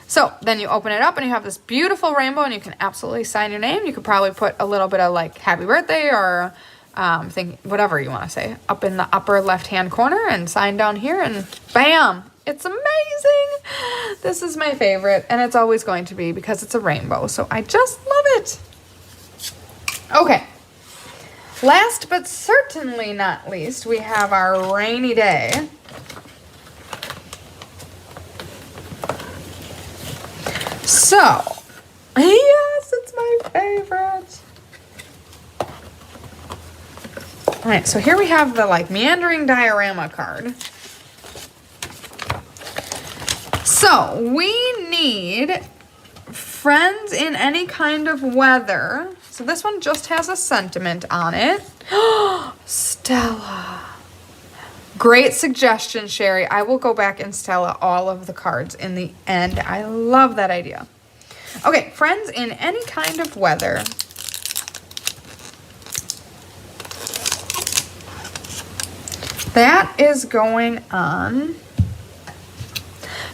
So then you open it up and you have this beautiful rainbow, and you can absolutely sign your name. You could probably put a little bit of like happy birthday or whatever you want to say up in the upper left hand corner, and sign down here, and bam, it's amazing. This is my favorite, and it's always going to be, because it's a rainbow. So I just love it. Okay. Last but certainly not least, we have our rainy day. So, yes, it's my favorite. All right, so here we have the like meandering diorama card. So we need friends in any kind of weather. So this one just has a sentiment on it. Stella. Great suggestion, Sherry. I will go back and Stella all of the cards in the end. I love that idea. Okay, friends in any kind of weather. That is going on.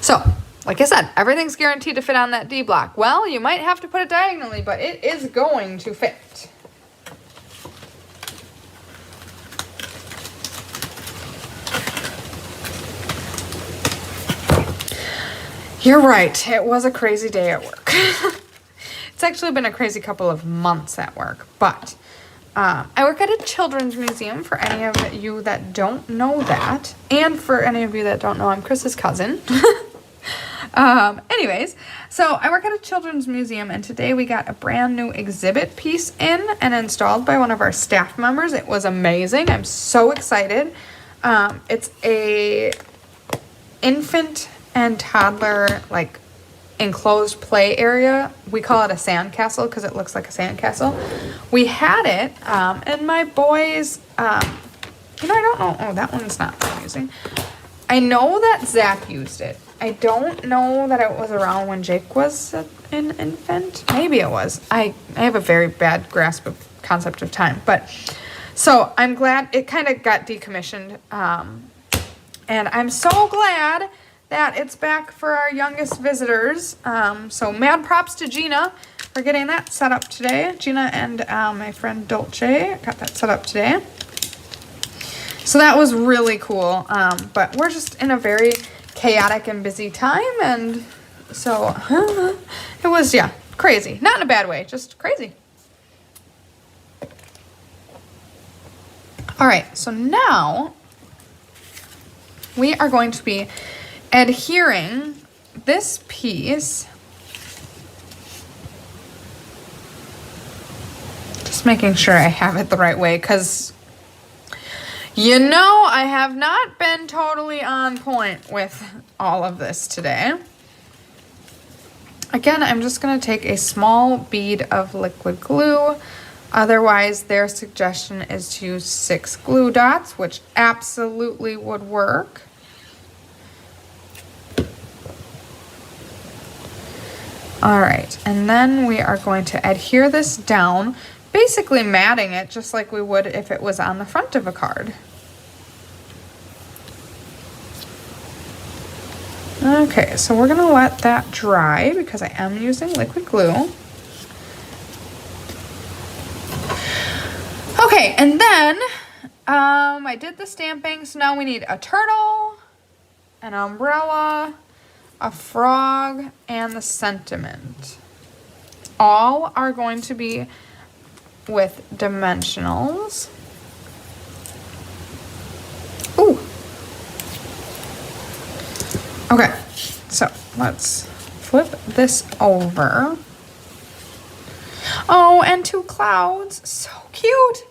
So, like I said, everything's guaranteed to fit on that D block. Well, you might have to put it diagonally, but it is going to fit. You're right. It was a crazy day at work. It's actually been a crazy couple of months at work, but I work at a children's museum, for any of you that don't know that. And for any of you that don't know, I'm Chris's cousin. Anyways, so I work at a children's museum, and today we got a brand new exhibit piece in and installed by one of our staff members. It was amazing. I'm so excited. It's a infant and toddler like enclosed play area. We call it a sandcastle because it looks like a sandcastle. We had it, and my boys, I don't know. Oh, that one's not amusing. I know that Zach used it. I don't know that it was around when Jake was an infant. Maybe it was. I have a very bad grasp of concept of time. But so I'm glad it kind of got decommissioned. And I'm so glad that it's back for our youngest visitors. So mad props to Gina for getting that set up today. Gina and my friend Dolce got that set up today. So that was really cool. But we're just in a very chaotic and busy time, and so it was, yeah, crazy. Not in a bad way, just crazy. All right, so now we are going to be adhering this piece, just making sure I have it the right way, because you know I have not been totally on point with all of this today. Again, I'm just going to take a small bead of liquid glue. Otherwise, their suggestion is to use 6 glue dots, which absolutely would work. All right, and then we are going to adhere this down, basically matting it just like we would if it was on the front of a card. Okay, so we're gonna let that dry because I am using liquid glue. Okay, and then I did the stamping, so now we need a turtle, an umbrella, a frog, and the sentiment. All are going to be with dimensionals. Ooh. Okay, so let's flip this over. Oh, and 2 clouds. So cute.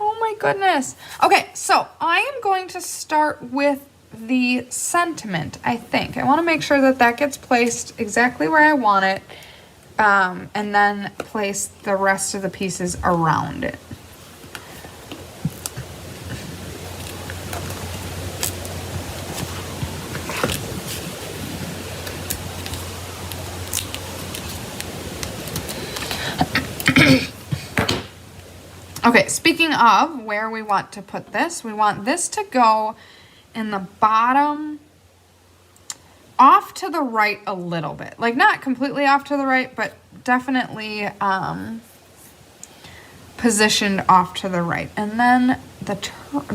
Oh my goodness. Okay, so I am going to start with the sentiment, I think. I want to make sure that that gets placed exactly where I want it, and then place the rest of the pieces around it. Okay, speaking of where we want to put this, we want this to go in the bottom, off to the right a little bit. Like not completely off to the right, but definitely positioned off to the right. And then the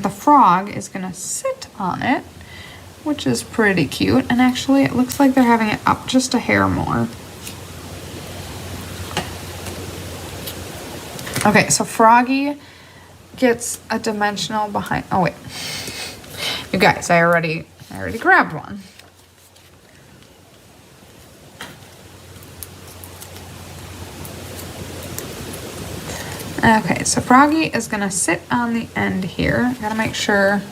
frog is gonna sit on it, which is pretty cute. And actually it looks like they're having it up just a hair more. Okay, so Froggy gets a dimensional behind. Oh wait, you guys, I already grabbed one. Okay, so Froggy is gonna sit on the end here. Gotta make sure,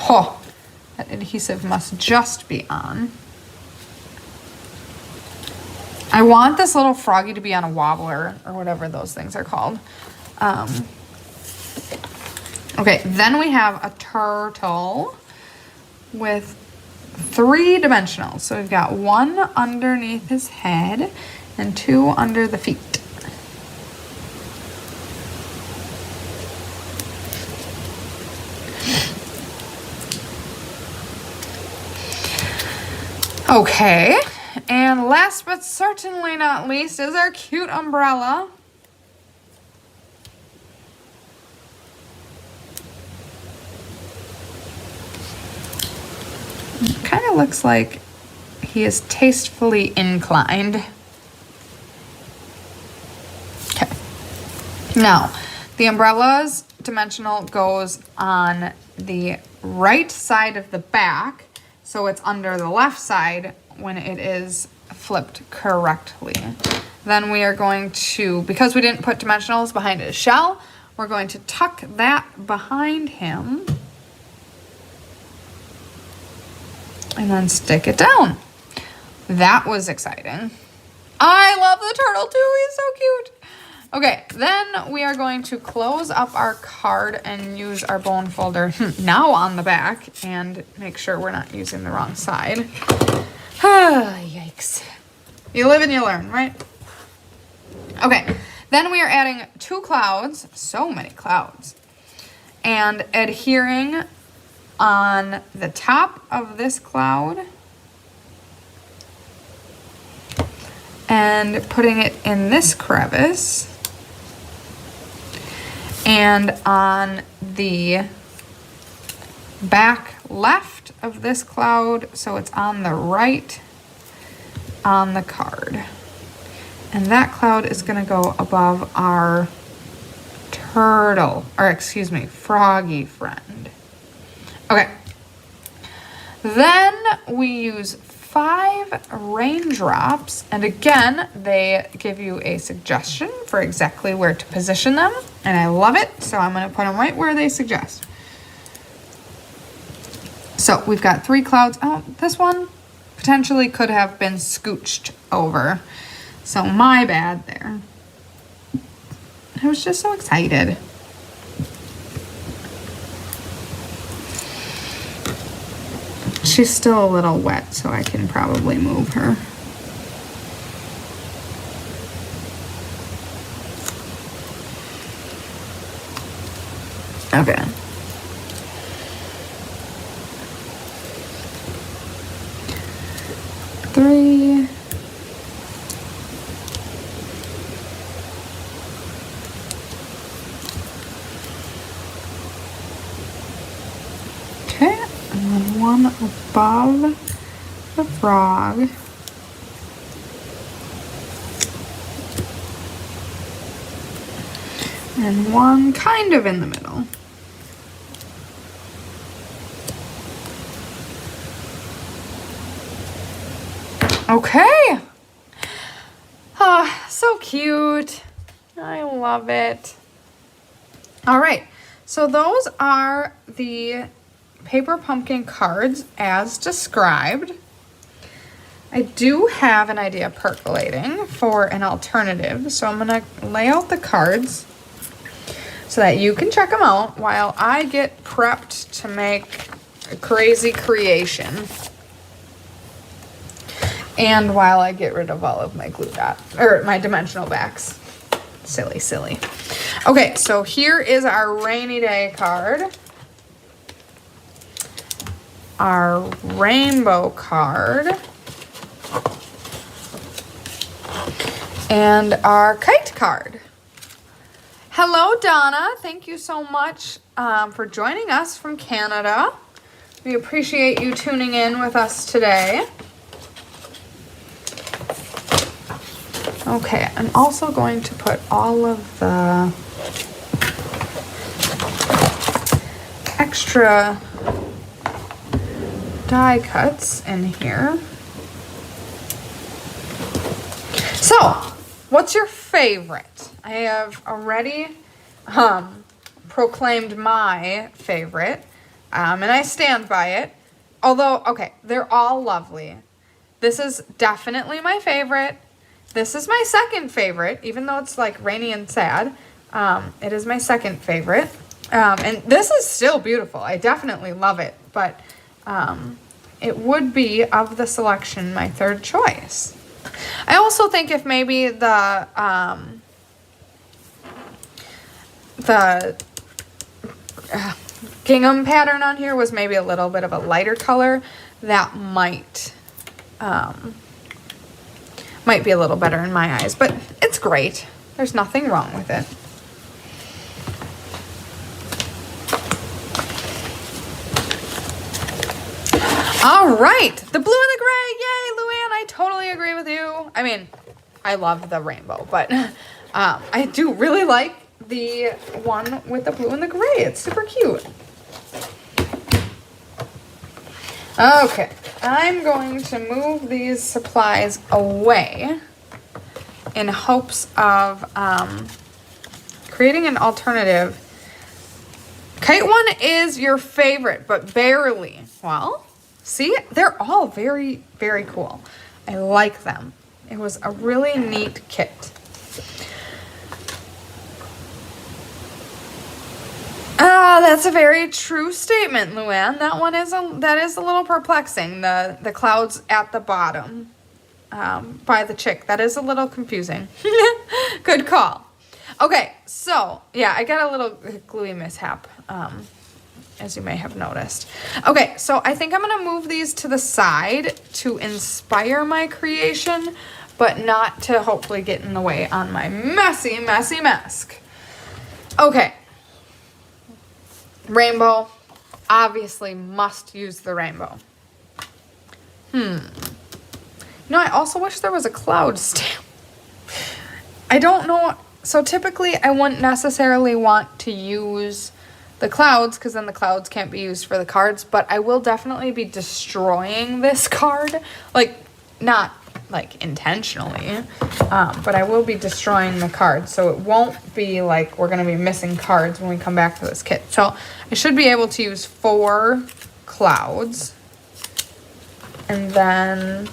that adhesive must just be on. I want this little Froggy to be on a wobbler or whatever those things are called. Okay, then we have a turtle with 3 dimensionals. So we've got 1 underneath his head and 2 under the feet. Okay, and last but certainly not least is our cute umbrella. Kind of looks like he is tastefully inclined. Okay. Now, the umbrella's dimensional goes on the right side of the back, so it's under the left side when it is flipped correctly. Then we are going to, because we didn't put dimensionals behind his shell, we're going to tuck that behind him and then stick it down. That was exciting. I love the turtle too, he's so cute. Okay, then we are going to close up our card and use our bone folder now on the back and make sure we're not using the wrong side. Yikes. You live and you learn, right? Okay, then we are adding 2 clouds, so many clouds, and adhering on the top of this cloud and putting it in this crevice, and on the back left of this cloud, so it's on the right on the card. And that cloud is going to go above our turtle, or excuse me, froggy friend. Okay. Then we use 5 raindrops, and again, they give you a suggestion for exactly where to position them, and I love it, so I'm going to put them right where they suggest. So we've got 3 clouds. Oh, this one potentially could have been scooched over, so my bad there. I was just so excited. She's still a little wet, so I can probably move her. Okay. Three. Okay, and then one above the frog. And one kind of in the middle. Okay. Oh, so cute. I love it. All right. So those are the paper pumpkin cards as described. I do have an idea percolating for an alternative. So I'm going to lay out the cards so that you can check them out while I get prepped to make a crazy creation. And while I get rid of all of my glue dot, or my dimensional backs. Silly, silly. Okay, so here is our rainy day card. Our rainbow card. And our kite card. Hello, Donna. Thank you so much for joining us from Canada. We appreciate you tuning in with us today. Okay, I'm also going to put all of the extra die cuts in here. So, what's your favorite? I have already proclaimed my favorite, and I stand by it. Although, okay, they're all lovely. This is definitely my favorite. This is my second favorite, even though it's like rainy and sad. It is my second favorite. And this is still beautiful. I definitely love it. But it would be, of the selection, my third choice. I also think if maybe the gingham pattern on here was maybe a little bit of a lighter color, that might be a little better in my eyes, but it's great. There's nothing wrong with it. All right, the blue and the gray. Yay, Luann, I totally agree with you. I mean, I love the rainbow, but I do really like the one with the blue and the gray. It's super cute. Okay, I'm going to move these supplies away in hopes of creating an alternative. Kite one is your favorite, but barely. Well, see, they're all very, very cool. I like them. It was a really neat kit. That's a very true statement, Luann. That one is that is a little perplexing. The clouds at the bottom by the chick. That is a little confusing. Good call. Okay, so yeah, I got a little gluey mishap, as you may have noticed. Okay, so I think I'm gonna move these to the side to inspire my creation, but not to hopefully get in the way on my messy, messy mask. Okay. Rainbow, obviously must use the rainbow. You know, I also wish there was a cloud stamp. I don't know. So typically I wouldn't necessarily want to use the clouds because then the clouds can't be used for the cards, but I will definitely be destroying this card. Like, not like intentionally, but I will be destroying the cards, so it won't be like we're gonna be missing cards when we come back to this kit. So I should be able to use 4 clouds and then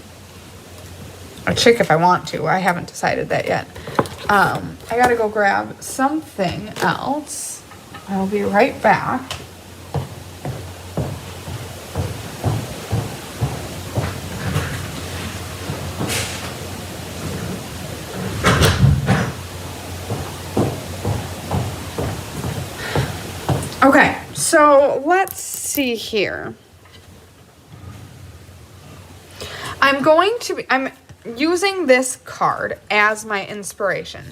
a chick if I want to. I haven't decided that yet. I gotta go grab something else. I'll be right back. Okay, so let's see here. I'm using this card as my inspiration.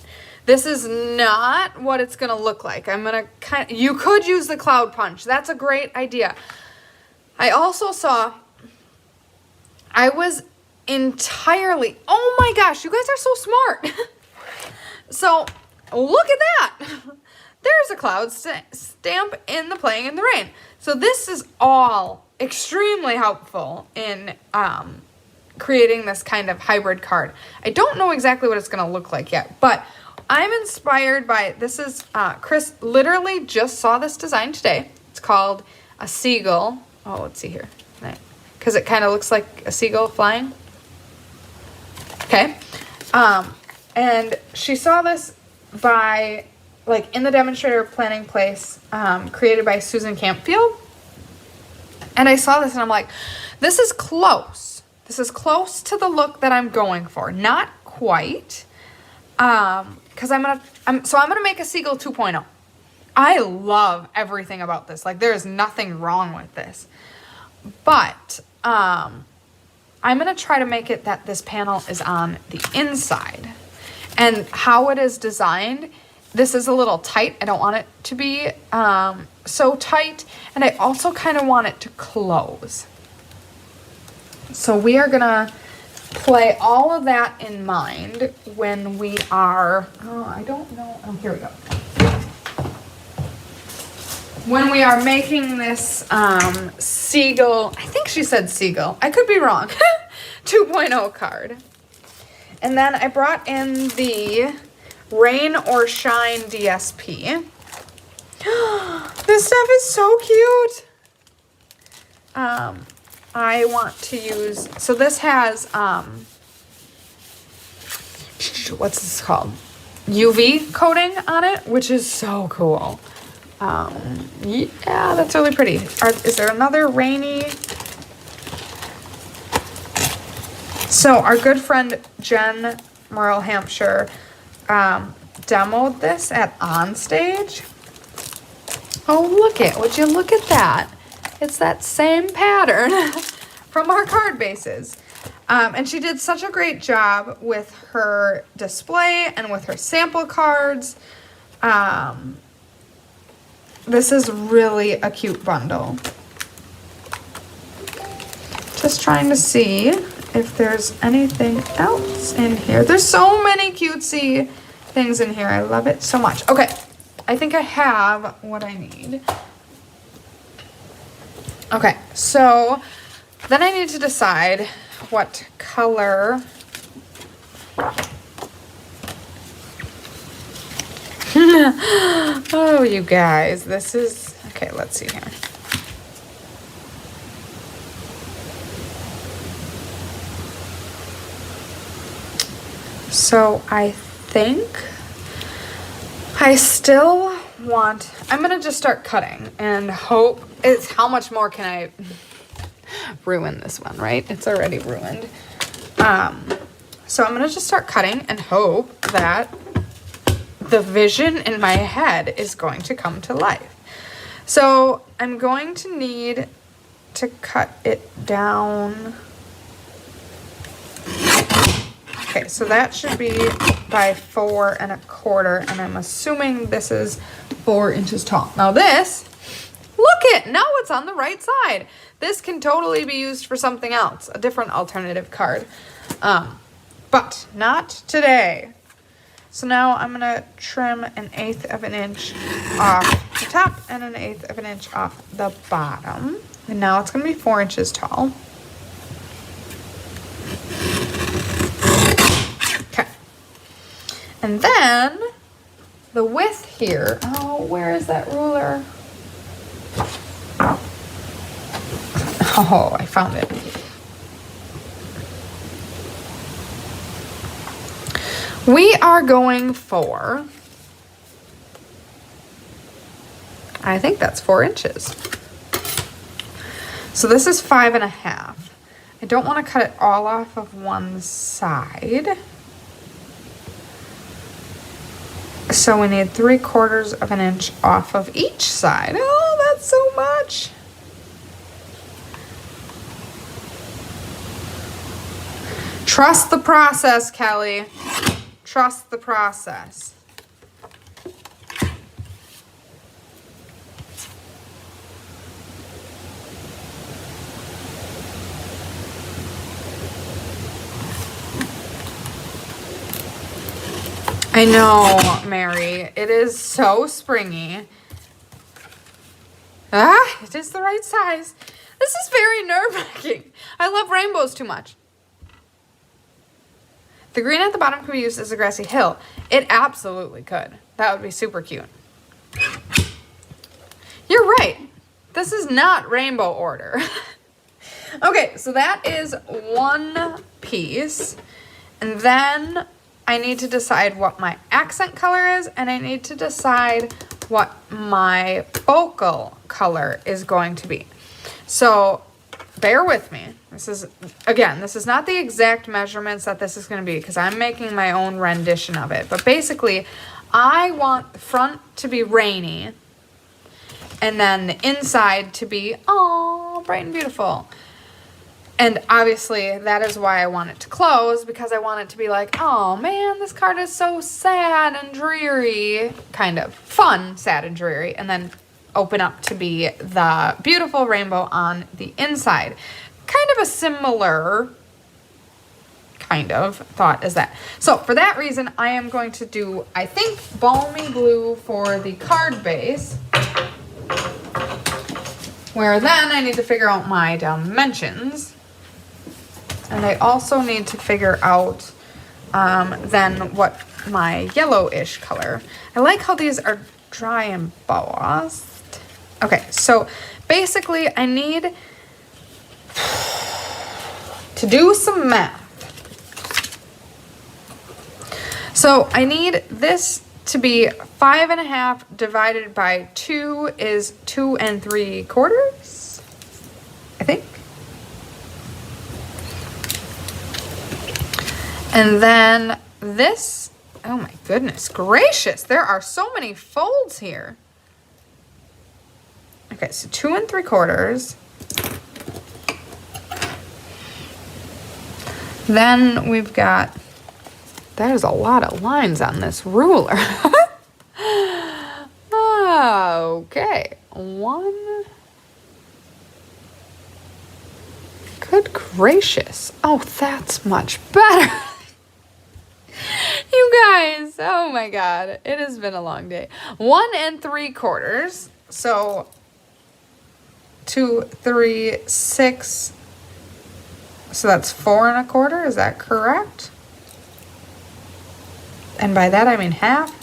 This is not what it's gonna look like. You could use the cloud punch. That's a great idea. I also saw, I was entirely, oh my gosh, you guys are so smart. So look at that. There's a cloud stamp in the Playing in the Rain. So this is all extremely helpful in creating this kind of hybrid card. I don't know exactly what it's going to look like yet, but I'm inspired by, this is, Chris literally just saw this design today. It's called a seagull. Oh, let's see here. Because it kind of looks like a seagull flying. Okay. And she saw this by, like, in the demonstrator planning place, created by Susan Campfield. And I saw this and I'm like, this is close. This is close to the look that I'm going for. Not quite. Because I'm gonna make a Seagull 2.0. I love everything about this. Like, there is nothing wrong with this. But I'm gonna try to make it that this panel is on the inside. And how it is designed, this is a little tight. I don't want it to be so tight. And I also kind of want it to close. So we are gonna play all of that in mind when we are, I don't know, here we go. When we are making this Seagull, I think she said Seagull, I could be wrong, 2.0 card. And then I brought in the Rain or Shine DSP. This stuff is so cute. I want to use, so this has, what's this called? UV coating on it, which is so cool. Yeah, that's really pretty. Is there another rainy? So our good friend Jen Merle Hampshire demoed this at Onstage. Oh, would you look at that? It's that same pattern from our card bases. And she did such a great job with her display and with her sample cards. This is really a cute bundle. Just trying to see if there's anything else in here. There's so many cutesy things in here. I love it so much. Okay, I think I have what I need. Okay, so then I need to decide what color. Oh, you guys, this is, okay, let's see here. So I think I still want, I'm gonna just start cutting and hope, it's how much more can I ruin this one, right? It's already ruined. So I'm gonna just start cutting and hope that the vision in my head is going to come to life. So I'm going to need to cut it down. Okay, so that should be by 4 1/4, and I'm assuming this is 4 inches tall. Now this, now it's on the right side. This can totally be used for something else, a different alternative card. But not today. So now I'm gonna trim 1/8 of an inch off the top and 1/8 of an inch off the bottom. And now it's gonna be 4 inches tall. Okay. And then the width here, oh, where is that ruler? Oh, I found it. We are going for, I think that's 4 inches. So this is 5 1/2. I don't want to cut it all off of one side. So we need 3/4 of an inch off of each side. Oh, that's so much. Trust the process, Kelly. Trust the process. I know, Mary. It is so springy. Ah, it is the right size. This is very nerve-wracking. I love rainbows too much. The green at the bottom could be used as a grassy hill. It absolutely could. That would be super cute. You're right. This is not rainbow order. Okay, so that is one piece. And then I need to decide what my accent color is, and I need to decide what my focal color is going to be. So bear with me. This is not the exact measurements that this is going to be because I'm making my own rendition of it. But basically, I want the front to be rainy and then the inside to be, oh, bright and beautiful. And obviously, that is why I want it to close, because I want it to be like, oh man, this card is so sad and dreary. Kind of fun, sad and dreary. And then open up to be the beautiful rainbow on the inside. Kind of a similar kind of thought as that. So for that reason, I am going to do, I think, balmy blue for the card base. Where then I need to figure out my dimensions. And I also need to figure out then what my yellowish color. I like how these are dry embossed. Okay, so basically I need to do some math. So I need this to be 5.5 divided by 2 is 2 3/4, I think. And then this, oh my goodness gracious, there are so many folds here. Okay, so 2 3/4. Then we've got, there's a lot of lines on this ruler. Okay, 1. Good gracious. Oh, that's much better. You guys, oh my God, it has been a long day. 1 3/4. So 2, 3, 6. So that's 4 1/4. Is that correct? And by that I mean half.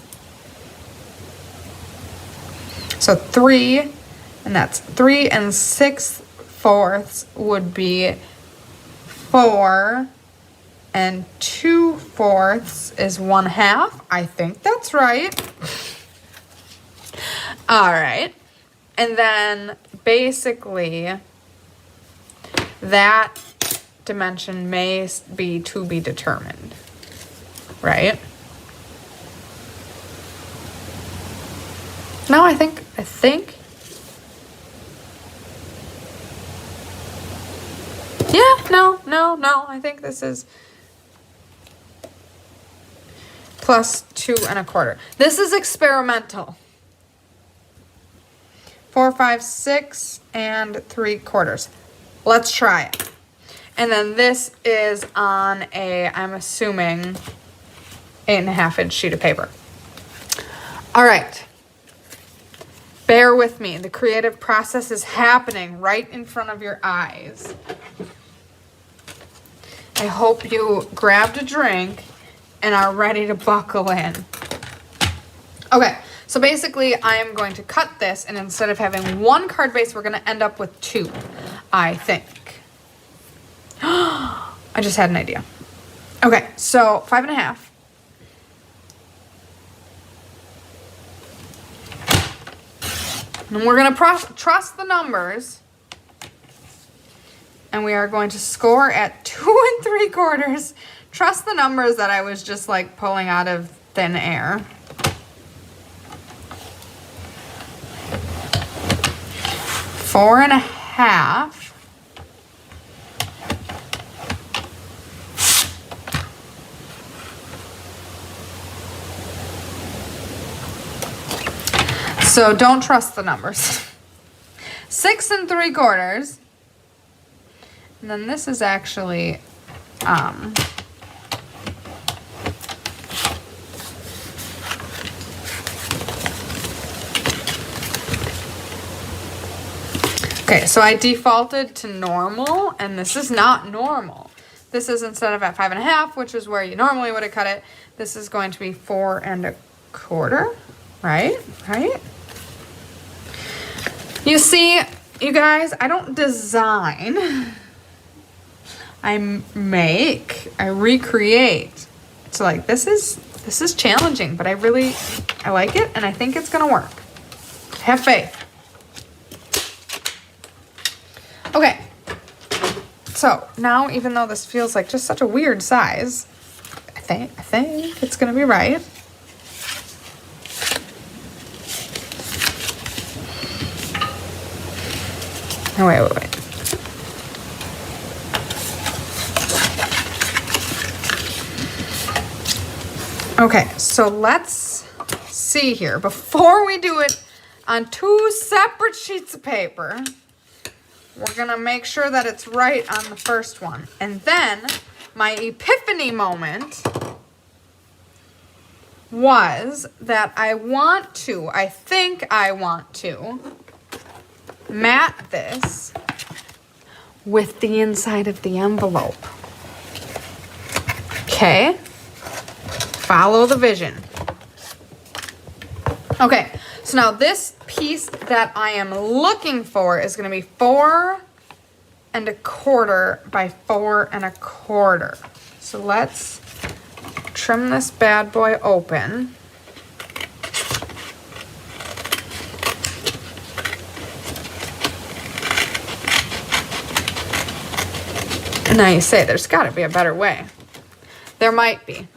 So 3, and that's 3 6/4 would be 4, and 2/4 is 1/2. I think that's right. All right. And then basically that dimension may be to be determined, right? No, I think. Yeah, no. I think this is plus 2 1/4. This is experimental. 4, 5, 6 3/4. Let's try it. And then this is on a, I'm assuming, 8.5 inch sheet of paper. All right. Bear with me. The creative process is happening right in front of your eyes. I hope you grabbed a drink and are ready to buckle in. Okay, so basically I am going to cut this, and instead of having one card base, we're going to end up with 2, I think. I just had an idea. Okay, so 5.5. And we're going to trust the numbers. And we are going to score at 2 3/4. Trust the numbers that I was just like pulling out of thin air. 4.5. So don't trust the numbers. 6 3/4. And then this is actually, okay, so I defaulted to normal, and this is not normal. This is, instead of at 5.5, which is where you normally would have cut it, this is going to be 4 1/4, right? Right? You see, you guys, I don't design. I make, I recreate. So like, this is challenging, but I like it, and I think it's gonna work. Have faith. Okay. So now, even though this feels like just such a weird size, I think it's gonna be right. Oh, wait. Okay, so let's see here. Before we do it on 2 separate sheets of paper, we're gonna make sure that it's right on the first one. And then my epiphany moment was that I think I want to mat this with the inside of the envelope. Okay? Follow the vision. Okay, so now this piece that I am looking for is going to be 4 1/4 by 4 1/4. So let's trim this bad boy open. And now you say, there's got to be a better way. There might be.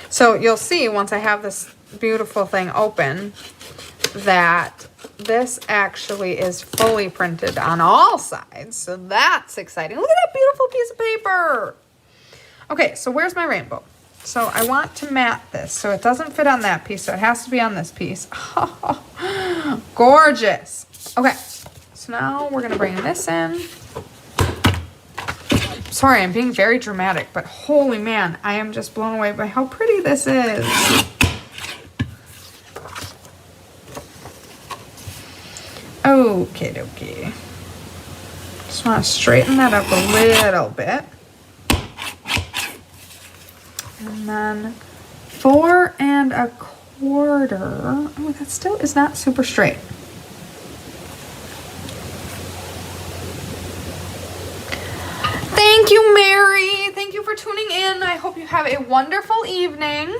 So you'll see once I have this beautiful thing open that this actually is fully printed on all sides. So that's exciting. Look at that beautiful piece of paper. Okay, so where's my rainbow? So I want to mat this. So it doesn't fit on that piece, so it has to be on this piece. Oh, gorgeous. Okay, so now we're going to bring this in. Sorry, I'm being very dramatic, but holy man, I am just blown away by how pretty this is. Okay, dokie. Just want to straighten that up a little bit. And then 4 1/4. Oh, that still is not super straight. Thank you, Mary. Thank you for tuning in. I hope you have a wonderful evening.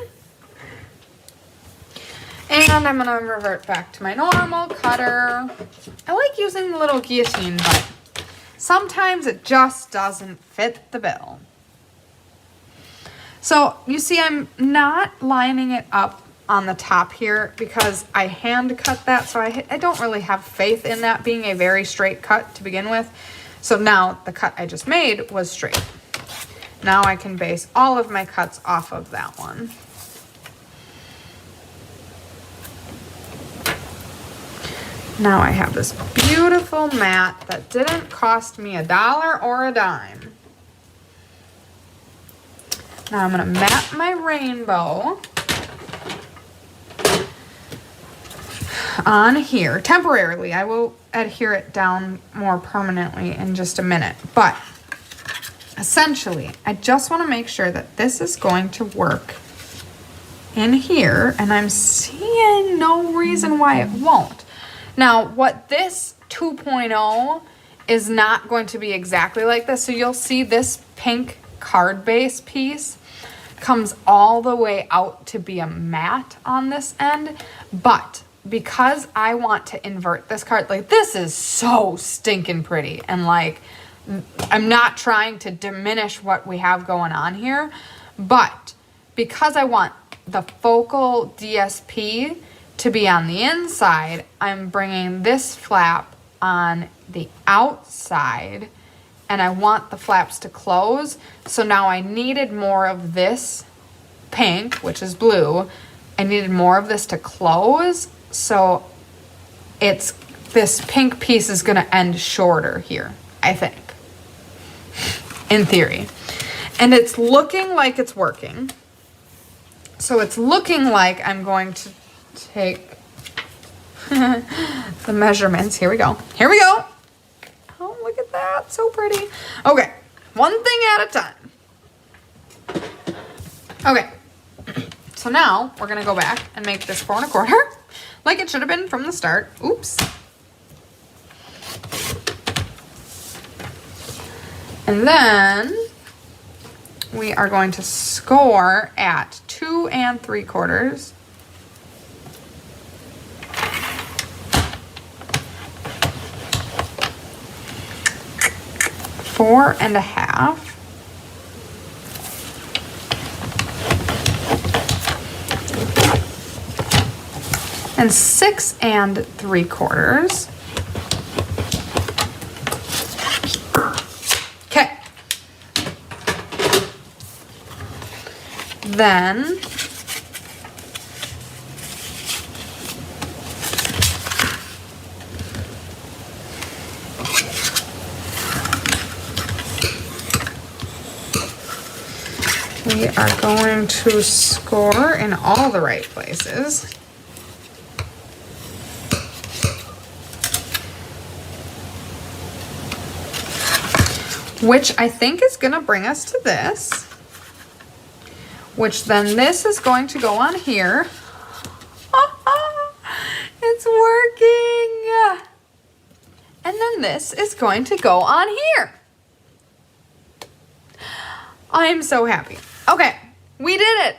And I'm going to revert back to my normal cutter. I like using the little guillotine, but sometimes it just doesn't fit the bill. So you see, I'm not lining it up on the top here because I hand cut that. So I don't really have faith in that being a very straight cut to begin with. So now the cut I just made was straight. Now I can base all of my cuts off of that one. Now I have this beautiful mat that didn't cost me $1 or a dime. Now I'm gonna mat my rainbow on here temporarily. I will adhere it down more permanently in just a minute, but essentially I just want to make sure that this is going to work in here, and I'm seeing no reason why it won't. Now what this 2.0 is not going to be exactly like this, so you'll see this pink card base piece comes all the way out to be a mat on this end, but because I want to invert this card, like this is so stinking pretty, and like I'm not trying to diminish what we have going on here, but because I want the focal DSP to be on the inside, I'm bringing this flap on the outside, and I want the flaps to close. So now I needed more of this pink, which is blue. I needed more of this to close. So this pink piece is gonna end shorter here, I think, in theory. And it's looking like it's working. So it's looking like I'm going to take the measurements. Here we go. Here we go. Oh, look at that. So pretty. Okay. One thing at a time. Okay. So now we're going to go back and make this 4 1/4 like it should have been from the start. Oops. And then we are going to score at 2 3/4. Four and a half. And 6 3/4. Okay. Then we are going to score in all the right places. Which I think is going to bring us to this. Which then this is going to go on here. It's working. And then this is going to go on here. I'm so happy. Okay, we did it.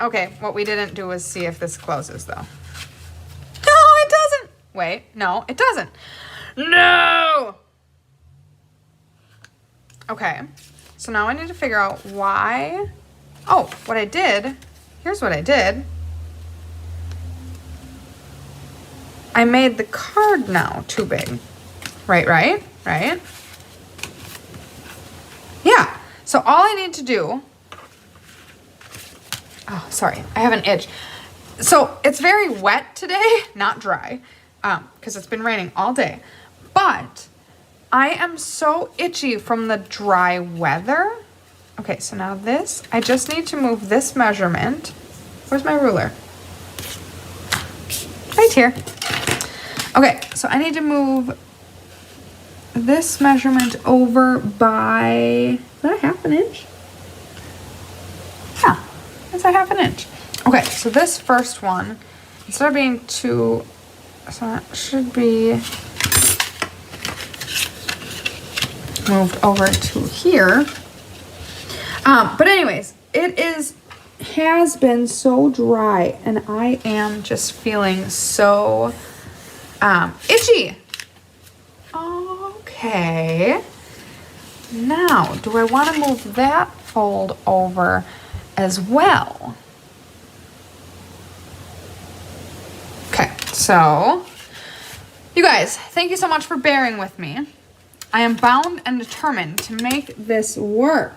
Okay, what we didn't do is see if this closes though. No, it doesn't. Wait, no, it doesn't. No! Okay, so now I need to figure out why. Oh, what I did, here's what I did. I made the card now too big. Right? Yeah, so all I need to do, oh, sorry, I have an itch. So it's very wet today, not dry, because it's been raining all day, but I am so itchy from the dry weather. Okay, so now this, I just need to move this measurement. Where's my ruler? Right here. Okay, so I need to move this measurement over by, is that a half an inch? Yeah, it's a half an inch. Okay, so this first one, instead of being 2, so that should be moved over to here. But anyways, it has been so dry, and I am just feeling so itchy. Okay. Now, do I want to move that fold over as well? Okay, so you guys, thank you so much for bearing with me. I am bound and determined to make this work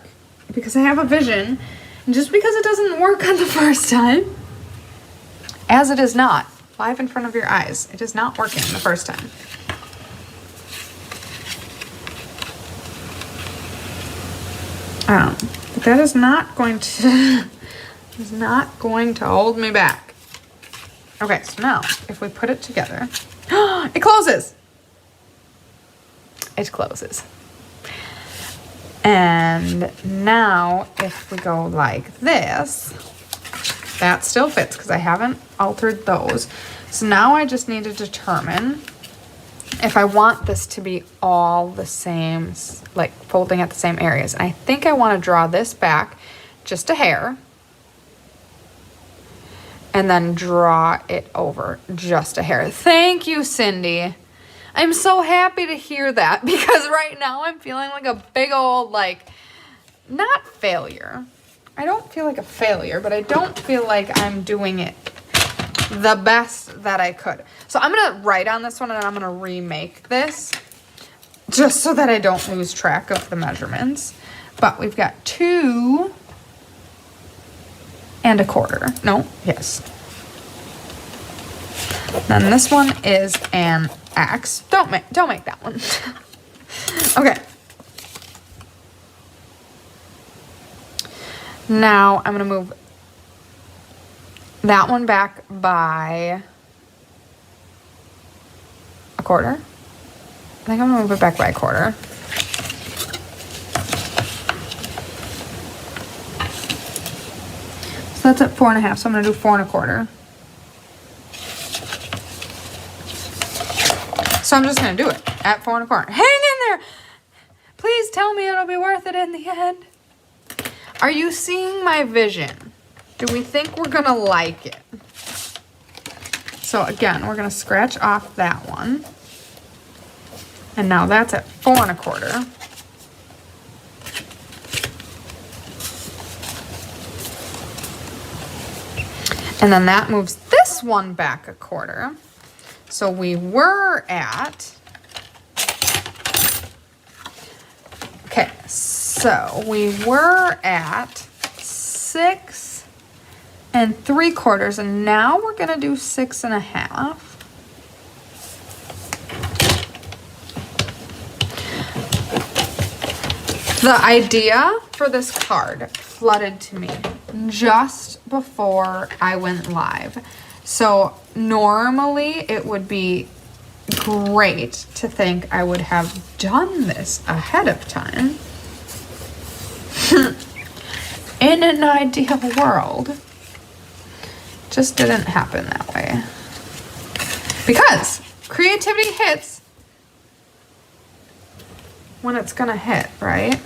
because I have a vision. And just because it doesn't work on the first time, as it is not, live in front of your eyes, it is not working the first time. But that is not going to hold me back. Okay, so now if we put it together, it closes. It closes. And now if we go like this, that still fits because I haven't altered those. So now I just need to determine if I want this to be all the same, like folding at the same areas. And I think I want to draw this back just a hair and then draw it over just a hair. Thank you, Cindy. I'm so happy to hear that because right now I'm feeling like a big old, like, not failure. I don't feel like a failure, but I don't feel like I'm doing it the best that I could. So I'm going to write on this one and I'm going to remake this just so that I don't lose track of the measurements. But we've got 2 1/4. No, yes. Then this one is an X. Don't make that one. Okay. Now I'm going to move that one back by 1/4. I think I'm going to move it back by 1/4. So that's at 4 1/2. So I'm going to do 4 1/4. So I'm just going to do it at 4 1/4. Hang in there. Please tell me it'll be worth it in the end. Are you seeing my vision? Do we think we're going to like it? So again, we're going to scratch off that one. And now that's at 4 1/4. And then that moves this one back 1/4. So we were at, okay, so we were at 6 3/4, and now we're gonna do 6 1/2. The idea for this card flooded to me just before I went live. So normally it would be great to think I would have done this ahead of time. In an ideal world. Just didn't happen that way. Because creativity hits when it's gonna hit, right?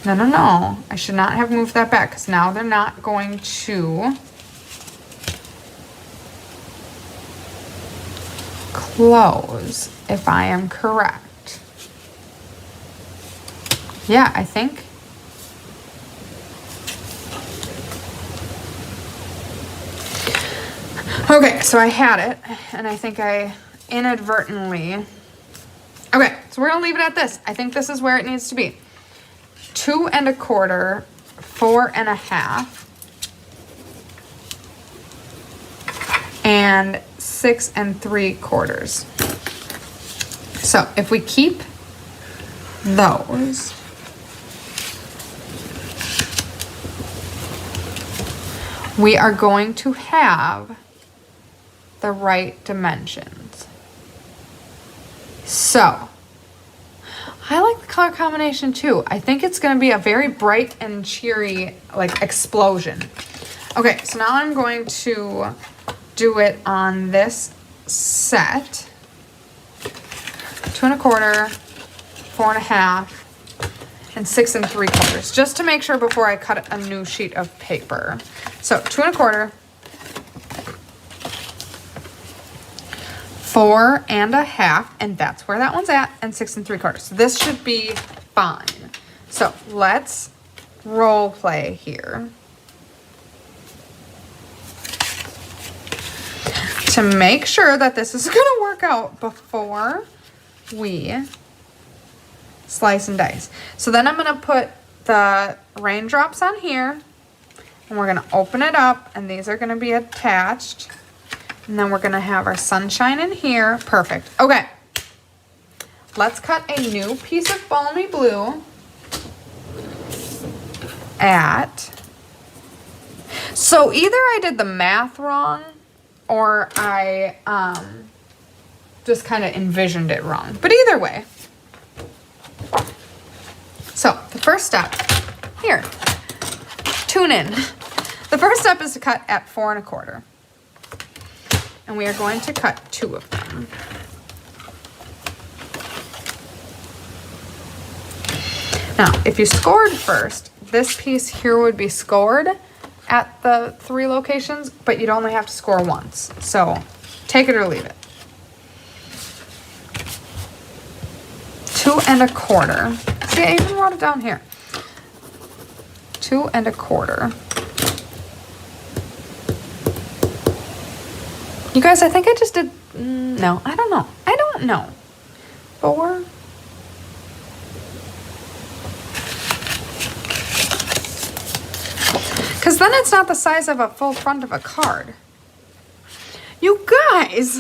No. I should not have moved that back because now they're not going to close, if I am correct. Yeah, I think. Okay, so I had it, and I think I inadvertently... Okay, so we're gonna leave it at this. I think this is where it needs to be. 2 1/4, 4 1/2, and 6 3/4. So if we keep those, we are going to have the right dimensions. So I like the color combination too. I think it's going to be a very bright and cheery, like, explosion. Okay, so now I'm going to do it on this set. 2 1/4, 4 1/2, and 6 3/4, just to make sure before I cut a new sheet of paper. So 2 1/4, 4 1/2, and that's where that one's at, and 6 3/4. This should be fine. So let's role play here. To make sure that this is gonna work out before we slice and dice. So then I'm gonna put the raindrops on here, and we're gonna open it up, and these are gonna be attached. And then we're gonna have our sunshine in here. Perfect. Okay. Let's cut a new piece of balmy blue at... So either I did the math wrong, or I just kind of envisioned it wrong. But either way. So the first step, here, tune in. The first step is to cut at 4 1/4. And we are going to cut 2 of them. Now, if you scored first, this piece here would be scored at the 3 locations, but you'd only have to score once. So take it or leave it. 2 1/4. See, I even wrote it down here. 2 1/4. You guys, I think I just did, no, I don't know. I don't know. 4. Because then it's not the size of a full front of a card. You guys,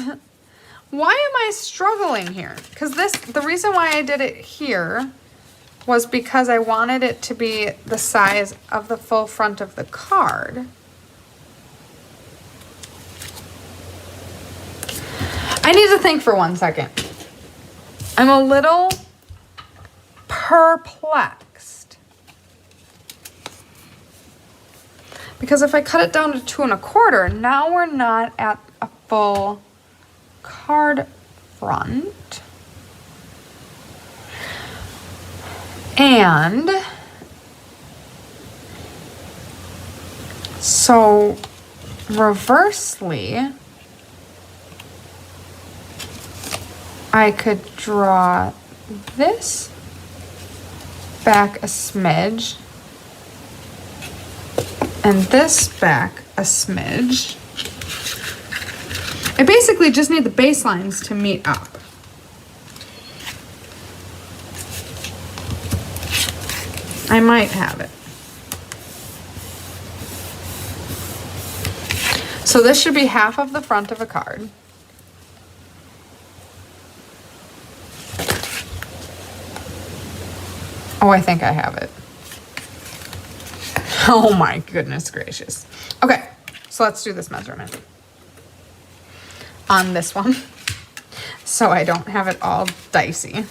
why am I struggling here? Because the reason why I did it here was because I wanted it to be the size of the full front of the card. I need to think for 1 second. I'm a little perplexed. Because if I cut it down to 2 1/4, now we're not at a full card front. And so reversely, I could draw this back a smidge and this back a smidge. I basically just need the baselines to meet up. I might have it. So this should be half of the front of a card. Oh, I think I have it. Oh my goodness gracious. Okay, so let's do this measurement on this one so I don't have it all dicey.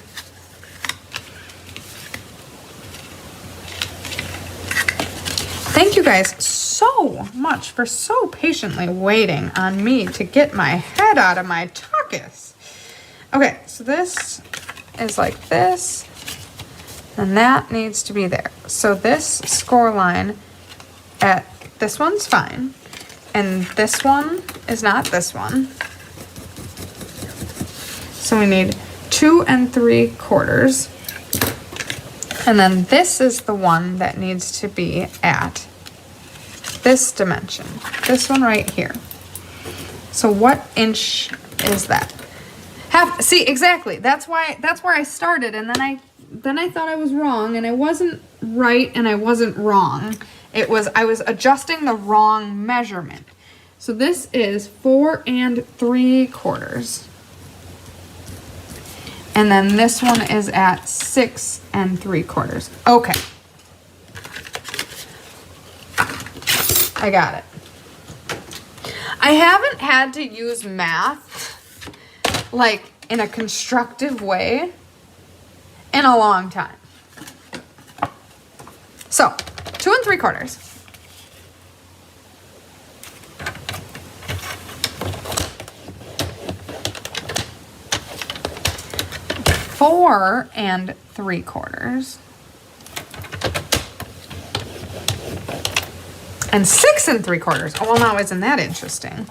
Thank you guys so much for so patiently waiting on me to get my head out of my tuckus. Okay, so this is like this, and that needs to be there. So this score line at this one's fine, and this one is not this one. So we need 2 3/4. And then this is the one that needs to be at this dimension. This one right here. So what inch is that? Half. See, exactly. That's where I started, and then I thought I was wrong, and I wasn't right and I wasn't wrong. I was adjusting the wrong measurement. So this is 4 3/4. And then this one is at 6 3/4. Okay. I got it. I haven't had to use math like in a constructive way in a long time. So 2 3/4. 4 3/4. And 6 3/4. Oh, well, now isn't that interesting?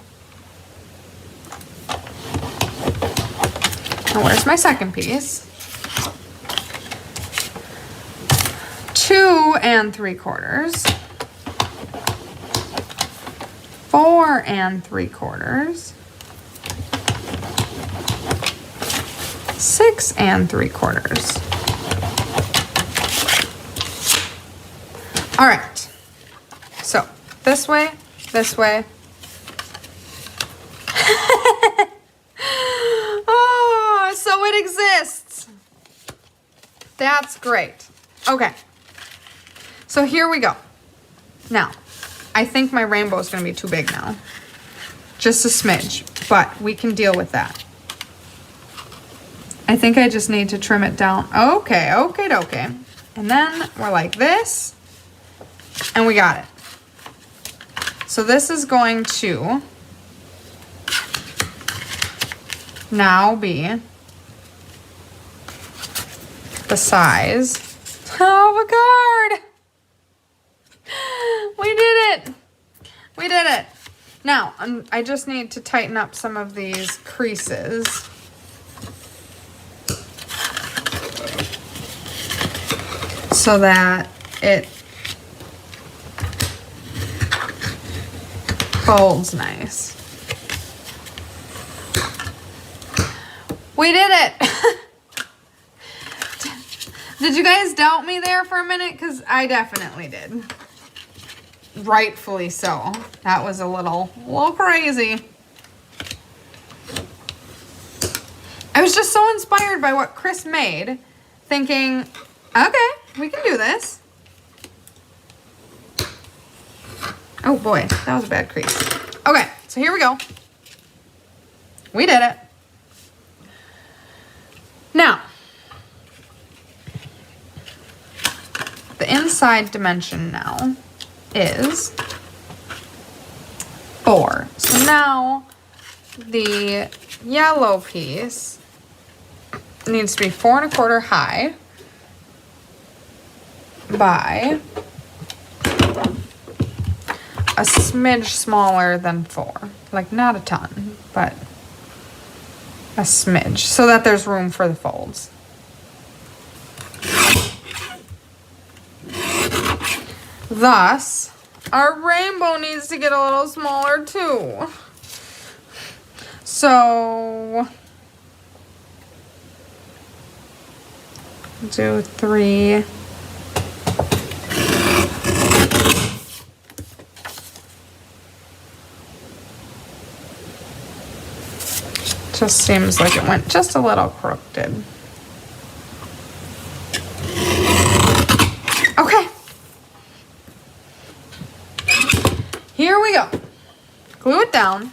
Now, where's my second piece? 2 3/4. 4 3/4. 6 3/4. All right. So this way, this way. Oh, so it exists. That's great. Okay. So here we go. Now, I think my rainbow is going to be too big now. Just a smidge, but we can deal with that. I think I just need to trim it down. Okay. And then we're like this, and we got it. So this is going to now be the size of a card. We did it. We did it. Now, I just need to tighten up some of these creases. So that it folds nice. We did it. Did you guys doubt me there for a minute? Because I definitely did. Rightfully so. That was a little crazy. I was just so inspired by what Chris made, thinking, okay, we can do this. Oh boy, that was a bad crease. Okay, so here we go. We did it. Now, the inside dimension now is 4. So now the yellow piece needs to be 4 1/4 high by a smidge smaller than 4. Like not a ton, but a smidge so that there's room for the folds. Thus, our rainbow needs to get a little smaller too. So, do 3. Just seems like it went just a little crooked. Okay. Here we go. Glue it down.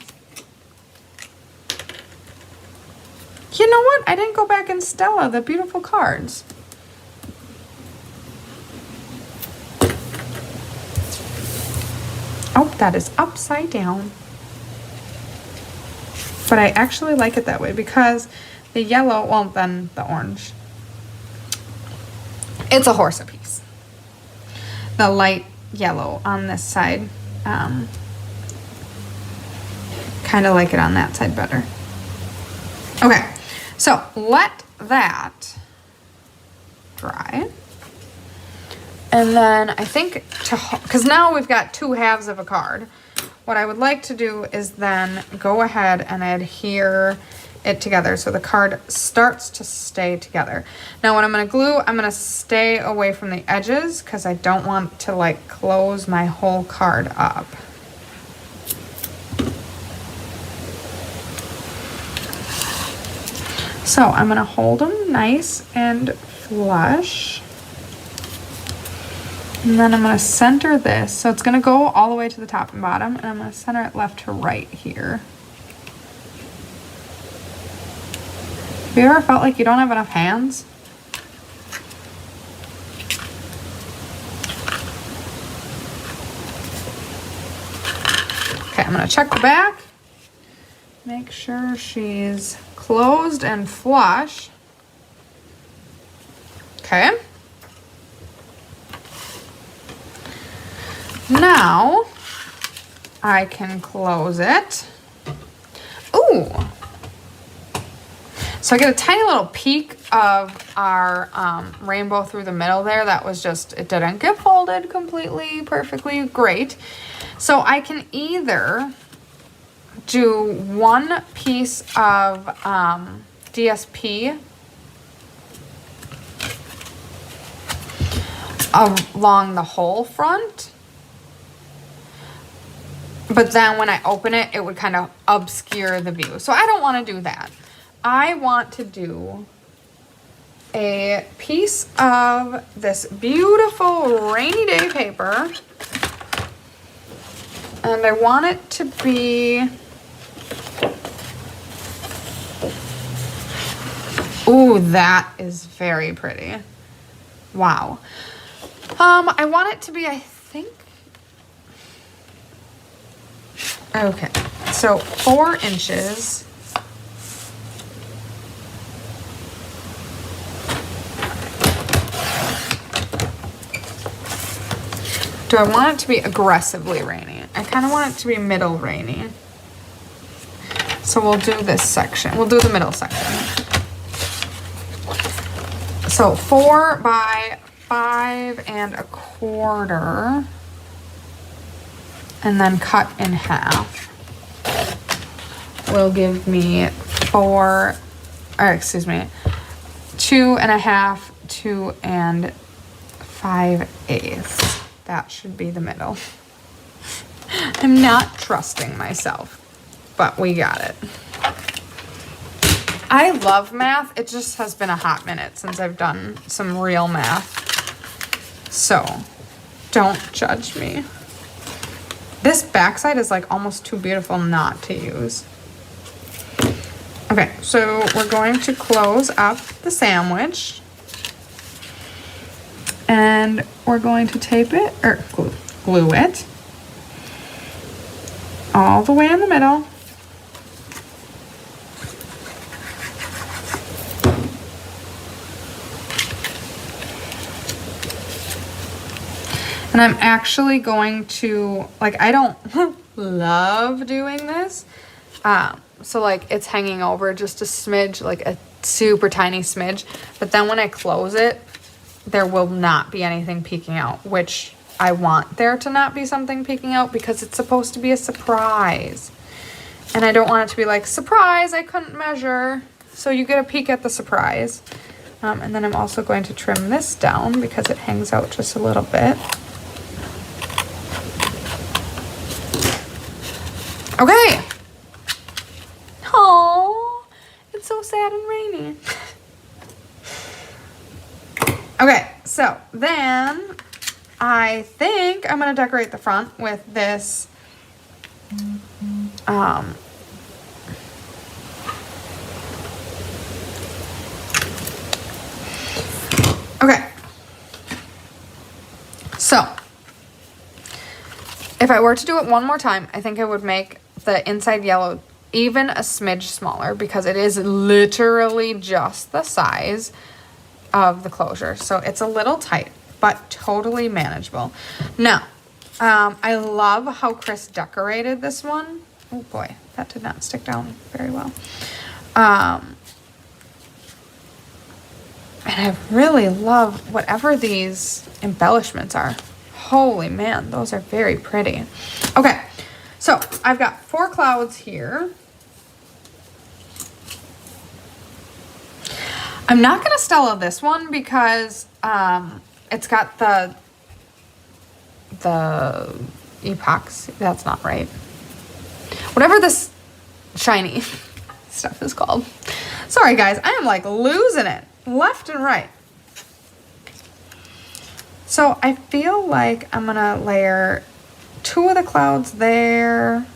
You know what? I didn't go back and Stella the beautiful cards. Oh, that is upside down. But I actually like it that way because the yellow, well, then the orange. It's a horse piece. The light yellow on this side. Kind of like it on that side better. Okay, so let that dry. And then I think, because now we've got 2 halves of a card. What I would like to do is then go ahead and adhere it together so the card starts to stay together. Now when I'm going to glue, I'm going to stay away from the edges because I don't want to like close my whole card up. So I'm going to hold them nice and flush. And then I'm going to center this. So it's going to go all the way to the top and bottom. And I'm going to center it left to right here. Have you ever felt like you don't have enough hands? Okay, I'm going to check the back. Make sure she's closed and flush. Okay. Now, I can close it. Ooh. So I get a tiny little peek of our rainbow through the middle there. That was just, it didn't get folded completely, perfectly great. So I can either do one piece of DSP along the whole front. But then when I open it, it would kind of obscure the view. So I don't want to do that. I want to do a piece of this beautiful rainy day paper. And I want it to be... Ooh, that is very pretty. Wow. I want it to be, I think... Okay, so 4 inches. Do I want it to be aggressively rainy? I kind of want it to be middle rainy. So we'll do this section. We'll do the middle section. So 4 by 5 1/4. And then cut in half will give me 4 or excuse me, 2.5, 2 5/8. That should be the middle. I'm not trusting myself, but we got it. I love math. It just has been a hot minute since I've done some real math. So, don't judge me. This backside is like almost too beautiful not to use. Okay, so we're going to close up the sandwich. And we're going to tape it, or glue it all the way in the middle. And I'm actually going to, like, I don't love doing this. So like it's hanging over just a smidge, like a super tiny smidge. But then when I close it, there will not be anything peeking out, which I want there to not be something peeking out because it's supposed to be a surprise. And I don't want it to be like, surprise, I couldn't measure. So you get a peek at the surprise. And then I'm also going to trim this down because it hangs out just a little bit. Okay. Oh, it's so sad and rainy. Okay, so then I think I'm gonna decorate the front with this okay. So if I were to do it one more time, I think I would make the inside yellow even a smidge smaller because it is literally just the size of the closure. So it's a little tight, but totally manageable. Now, I love how Chris decorated this one. Oh boy, that did not stick down very well. And I really love whatever these embellishments are. Holy man, those are very pretty. Okay, so I've got 4 clouds here. I'm not gonna Stella this one because it's got the epoxy. That's not right. Whatever this shiny stuff is called. Sorry guys, I am like losing it left and right. So I feel like I'm gonna layer 2 of the clouds there,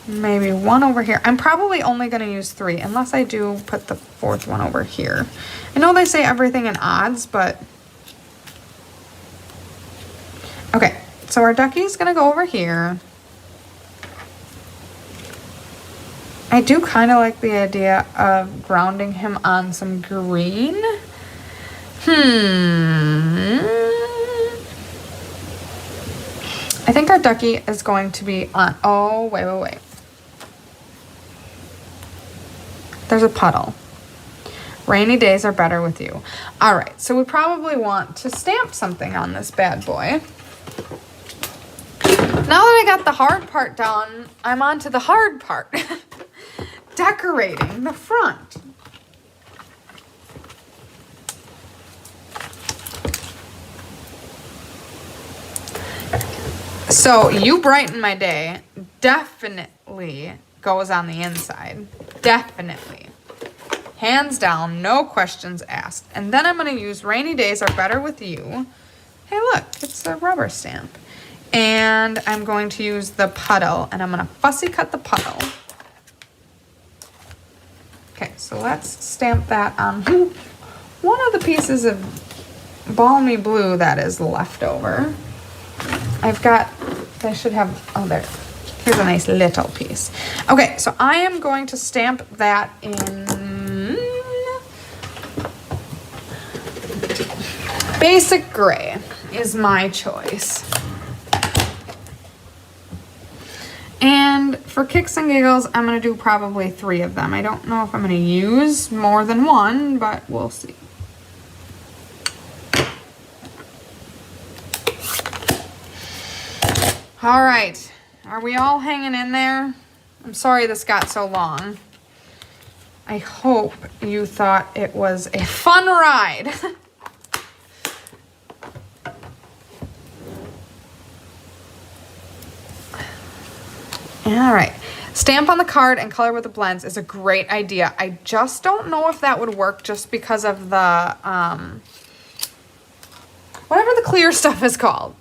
maybe 1 over here. I'm probably only gonna use 3 unless I do put the 4th one over here. I know they say everything in odds, but okay. So our duckie's gonna go over here. I do kind of like the idea of grounding him on some green. I think our ducky is going to be on, oh, wait. There's a puddle. Rainy days are better with you. All right, so we probably want to stamp something on this bad boy. Now that I got the hard part done, I'm on to the hard part. Decorating the front. So You Brighten My Day definitely goes on the inside. Definitely. Hands down, no questions asked. And then I'm going to use Rainy Days Are Better With You. Hey, look, it's a rubber stamp. And I'm going to use the puddle, and I'm going to fussy cut the puddle. Okay, so let's stamp that on one of the pieces of balmy blue that is left over. I should have, oh, there. Here's a nice little piece. Okay, so I am going to stamp that in basic gray is my choice. And for kicks and giggles, I'm going to do probably 3 of them. I don't know if I'm going to use more than 1, but we'll see. All right. Are we all hanging in there? I'm sorry this got so long. I hope you thought it was a fun ride. All right. Stamp on the card and color with the blends is a great idea. I just don't know if that would work just because of the, whatever the clear stuff is called.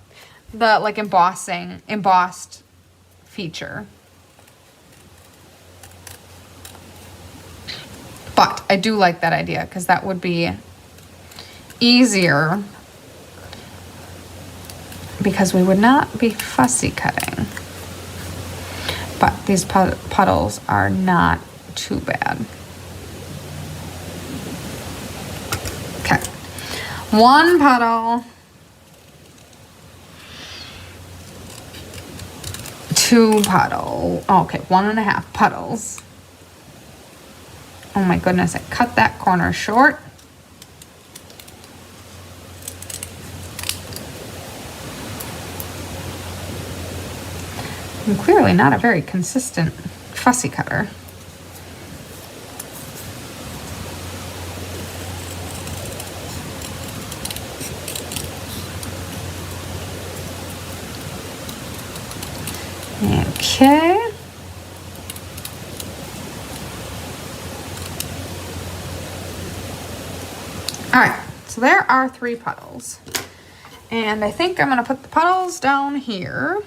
The, like, embossed feature. But I do like that idea because that would be easier because we would not be fussy cutting. But these puddles are not too bad. Okay. 1 puddle. 2 puddle. Okay, 1.5 puddles. Oh my goodness, I cut that corner short. I'm clearly not a very consistent fussy cutter. Okay. All right, so there are 3 puddles. And I think I'm gonna put the puddles down here.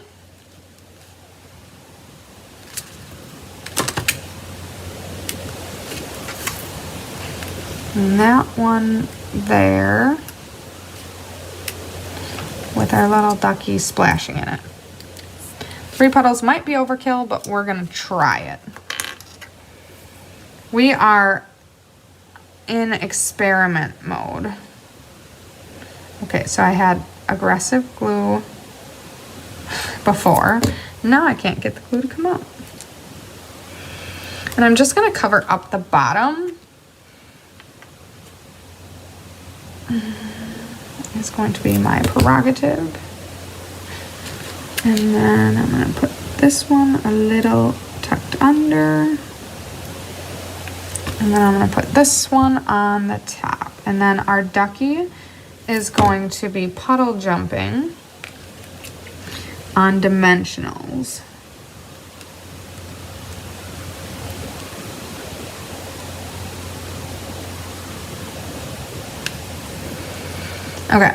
And that one there with our little ducky splashing in it. 3 puddles might be overkill, but we're gonna try it. We are in experiment mode. Okay, so I had aggressive glue before. Now I can't get the glue to come out. And I'm just gonna cover up the bottom. It's going to be my prerogative. And then I'm gonna put this one a little tucked under. And then I'm gonna put this one on the top. And then our ducky is going to be puddle jumping on dimensionals. Okay.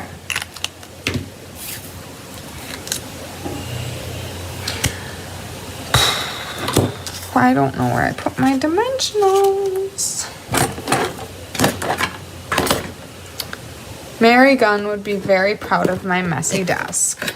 I don't know where I put my dimensionals. Mary Gunn would be very proud of my messy desk.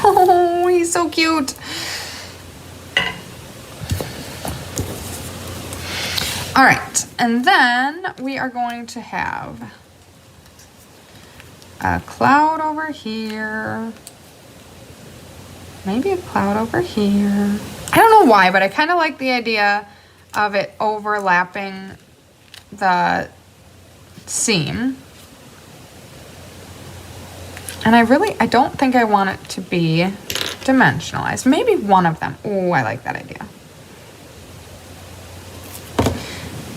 Oh, he's so cute. All right, and then we are going to have a cloud over here. Maybe a cloud over here. I don't know why, but I kind of like the idea of it overlapping the seam. And I don't think I want it to be dimensionalized. Maybe one of them. Oh, I like that idea.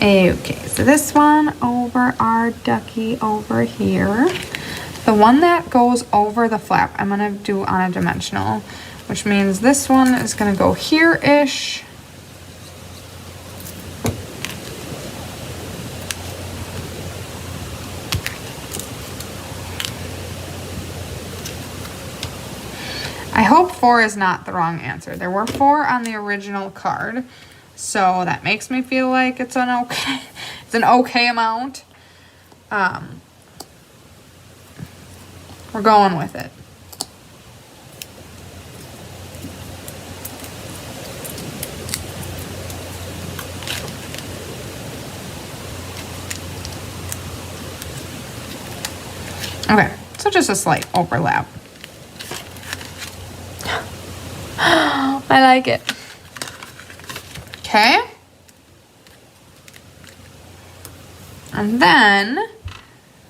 Okay, so this one over our ducky over here. The one that goes over the flap, I'm gonna do on a dimensional, which means this one is gonna go here-ish. I hope 4 is not the wrong answer. There were 4 on the original card, so that makes me feel like it's an okay amount. We're going with it. Okay, so just a slight overlap. I like it. Okay. And then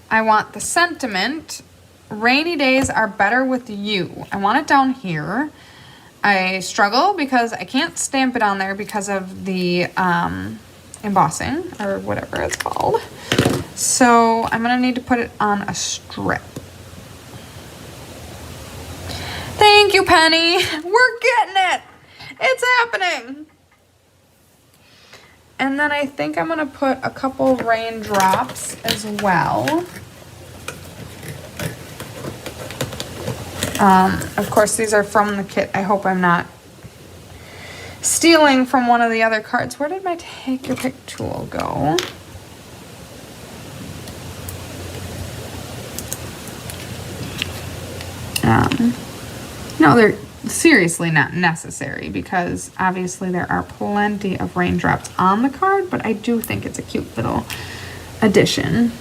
I want the sentiment, rainy days are better with you. I want it down here. I struggle because I can't stamp it on there because of the embossing or whatever it's called. So I'm gonna need to put it on a strip. Thank you, Penny. We're getting it. It's happening. And then I think I'm gonna put a couple raindrops as well. Of course, these are from the kit. I hope I'm not stealing from one of the other cards. Where did my take your pick tool go? No, they're seriously not necessary because obviously there are plenty of raindrops on the card, but I do think it's a cute little addition.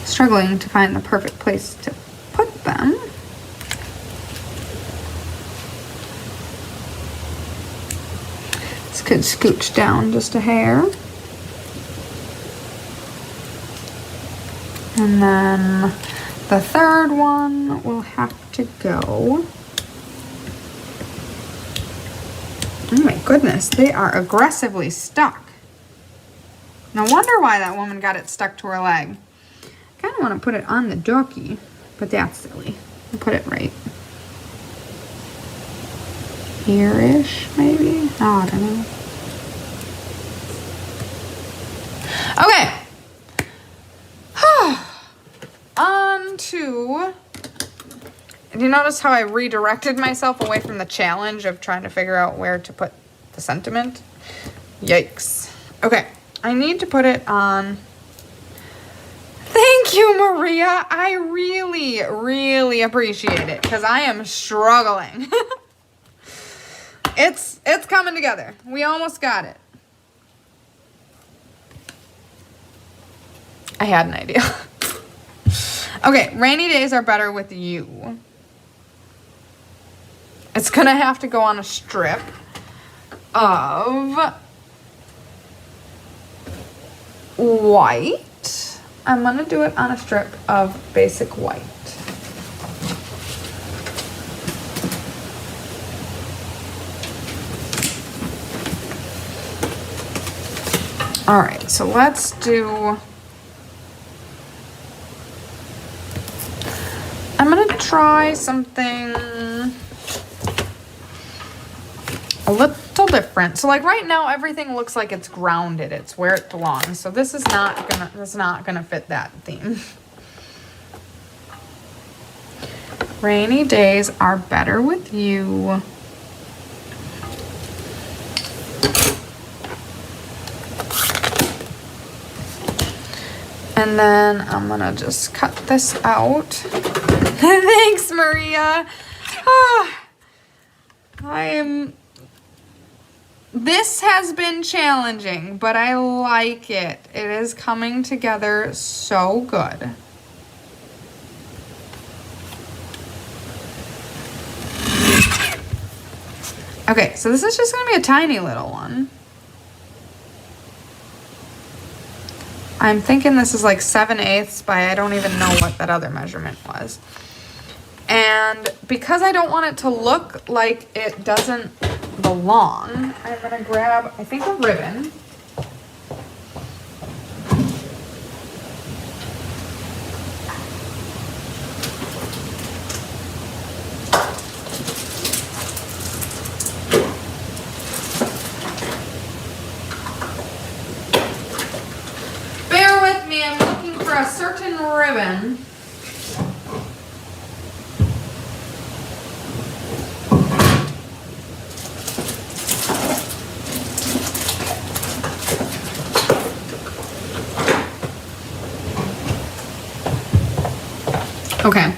Struggling to find the perfect place to put them. This could scooch down just a hair. And then the third one will have to go. Oh my goodness, they are aggressively stuck. No wonder why that woman got it stuck to her leg. I kind of want to put it on the jockey, but that's silly. I'll put it right here-ish, maybe? Oh, I don't know. Okay. On to... Do you notice how I redirected myself away from the challenge of trying to figure out where to put the sentiment? Yikes. Okay, I need to put it on... Thank you, Maria. I really, really appreciate it because I am struggling. It's coming together. We almost got it. I had an idea. Okay, rainy days are better with you. It's gonna have to go on a strip of white. I'm gonna do it on a strip of basic white. All right, so let's do... I'm gonna try something a little different. So like right now, everything looks like it's grounded. It's where it belongs. So this is not gonna fit that theme. Rainy days are better with you. And then I'm gonna just cut this out. Thanks, Maria. This has been challenging, but I like it. It is coming together so good. Okay, so this is just gonna be a tiny little one. I'm thinking this is like 7/8 by I don't even know what that other measurement was. And because I don't want it to look like it doesn't belong, I'm gonna grab, I think, a ribbon. I'm looking for a certain ribbon. Okay,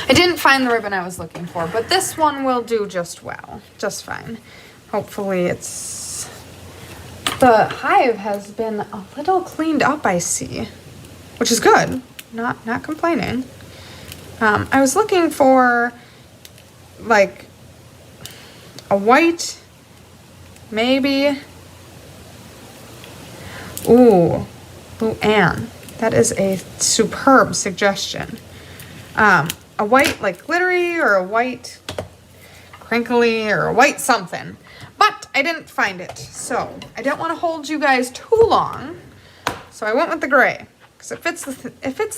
I didn't find the ribbon I was looking for, but this one will do just well, just fine. Hopefully it's... The hive has been a little cleaned up, I see. Which is good. Not complaining. I was looking for like a white, maybe. Ooh, Anne, that is a superb suggestion. A white like glittery or a white crinkly or a white something. But I didn't find it, so I didn't want to hold you guys too long. So I went with the gray because it fits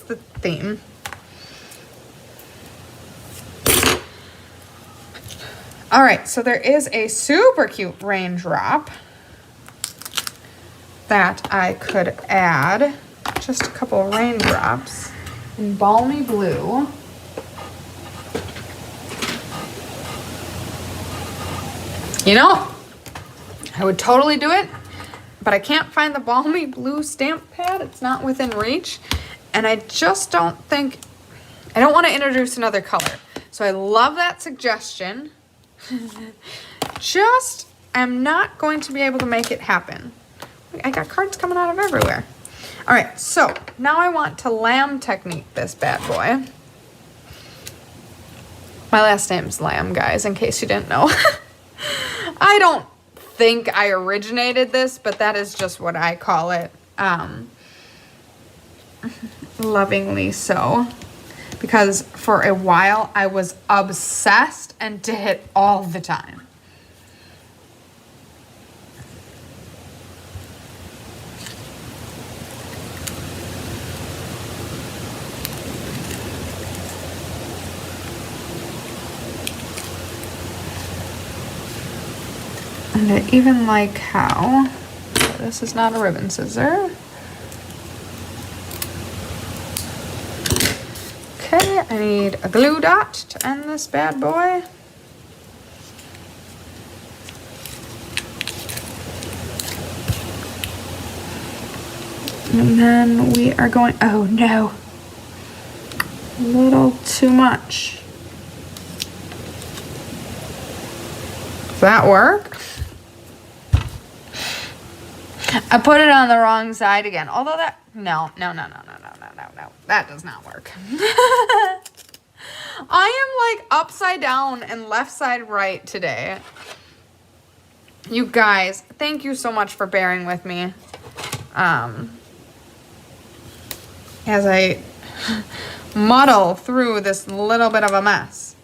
the theme. All right, so there is a super cute raindrop that I could add. Just a couple of raindrops in balmy blue. You know, I would totally do it, but I can't find the balmy blue stamp pad. It's not within reach. And I just don't think, I don't want to introduce another color. So I love that suggestion. Just, I'm not going to be able to make it happen. I got cards coming out of everywhere. All right, so now I want to lamb technique this bad boy. My last name's Lamb, guys, in case you didn't know. I don't think I originated this, but that is just what I call it. Lovingly so. Because for a while I was obsessed and did it all the time. And I even like how, this is not a ribbon scissor. Okay, I need a glue dot to end this bad boy. And then we are going, oh no, a little too much. Does that work? I put it on the wrong side again. Although that, no. That does not work. I am like upside down and left side right today. You guys, thank you so much for bearing with me. As I muddle through this little bit of a mess.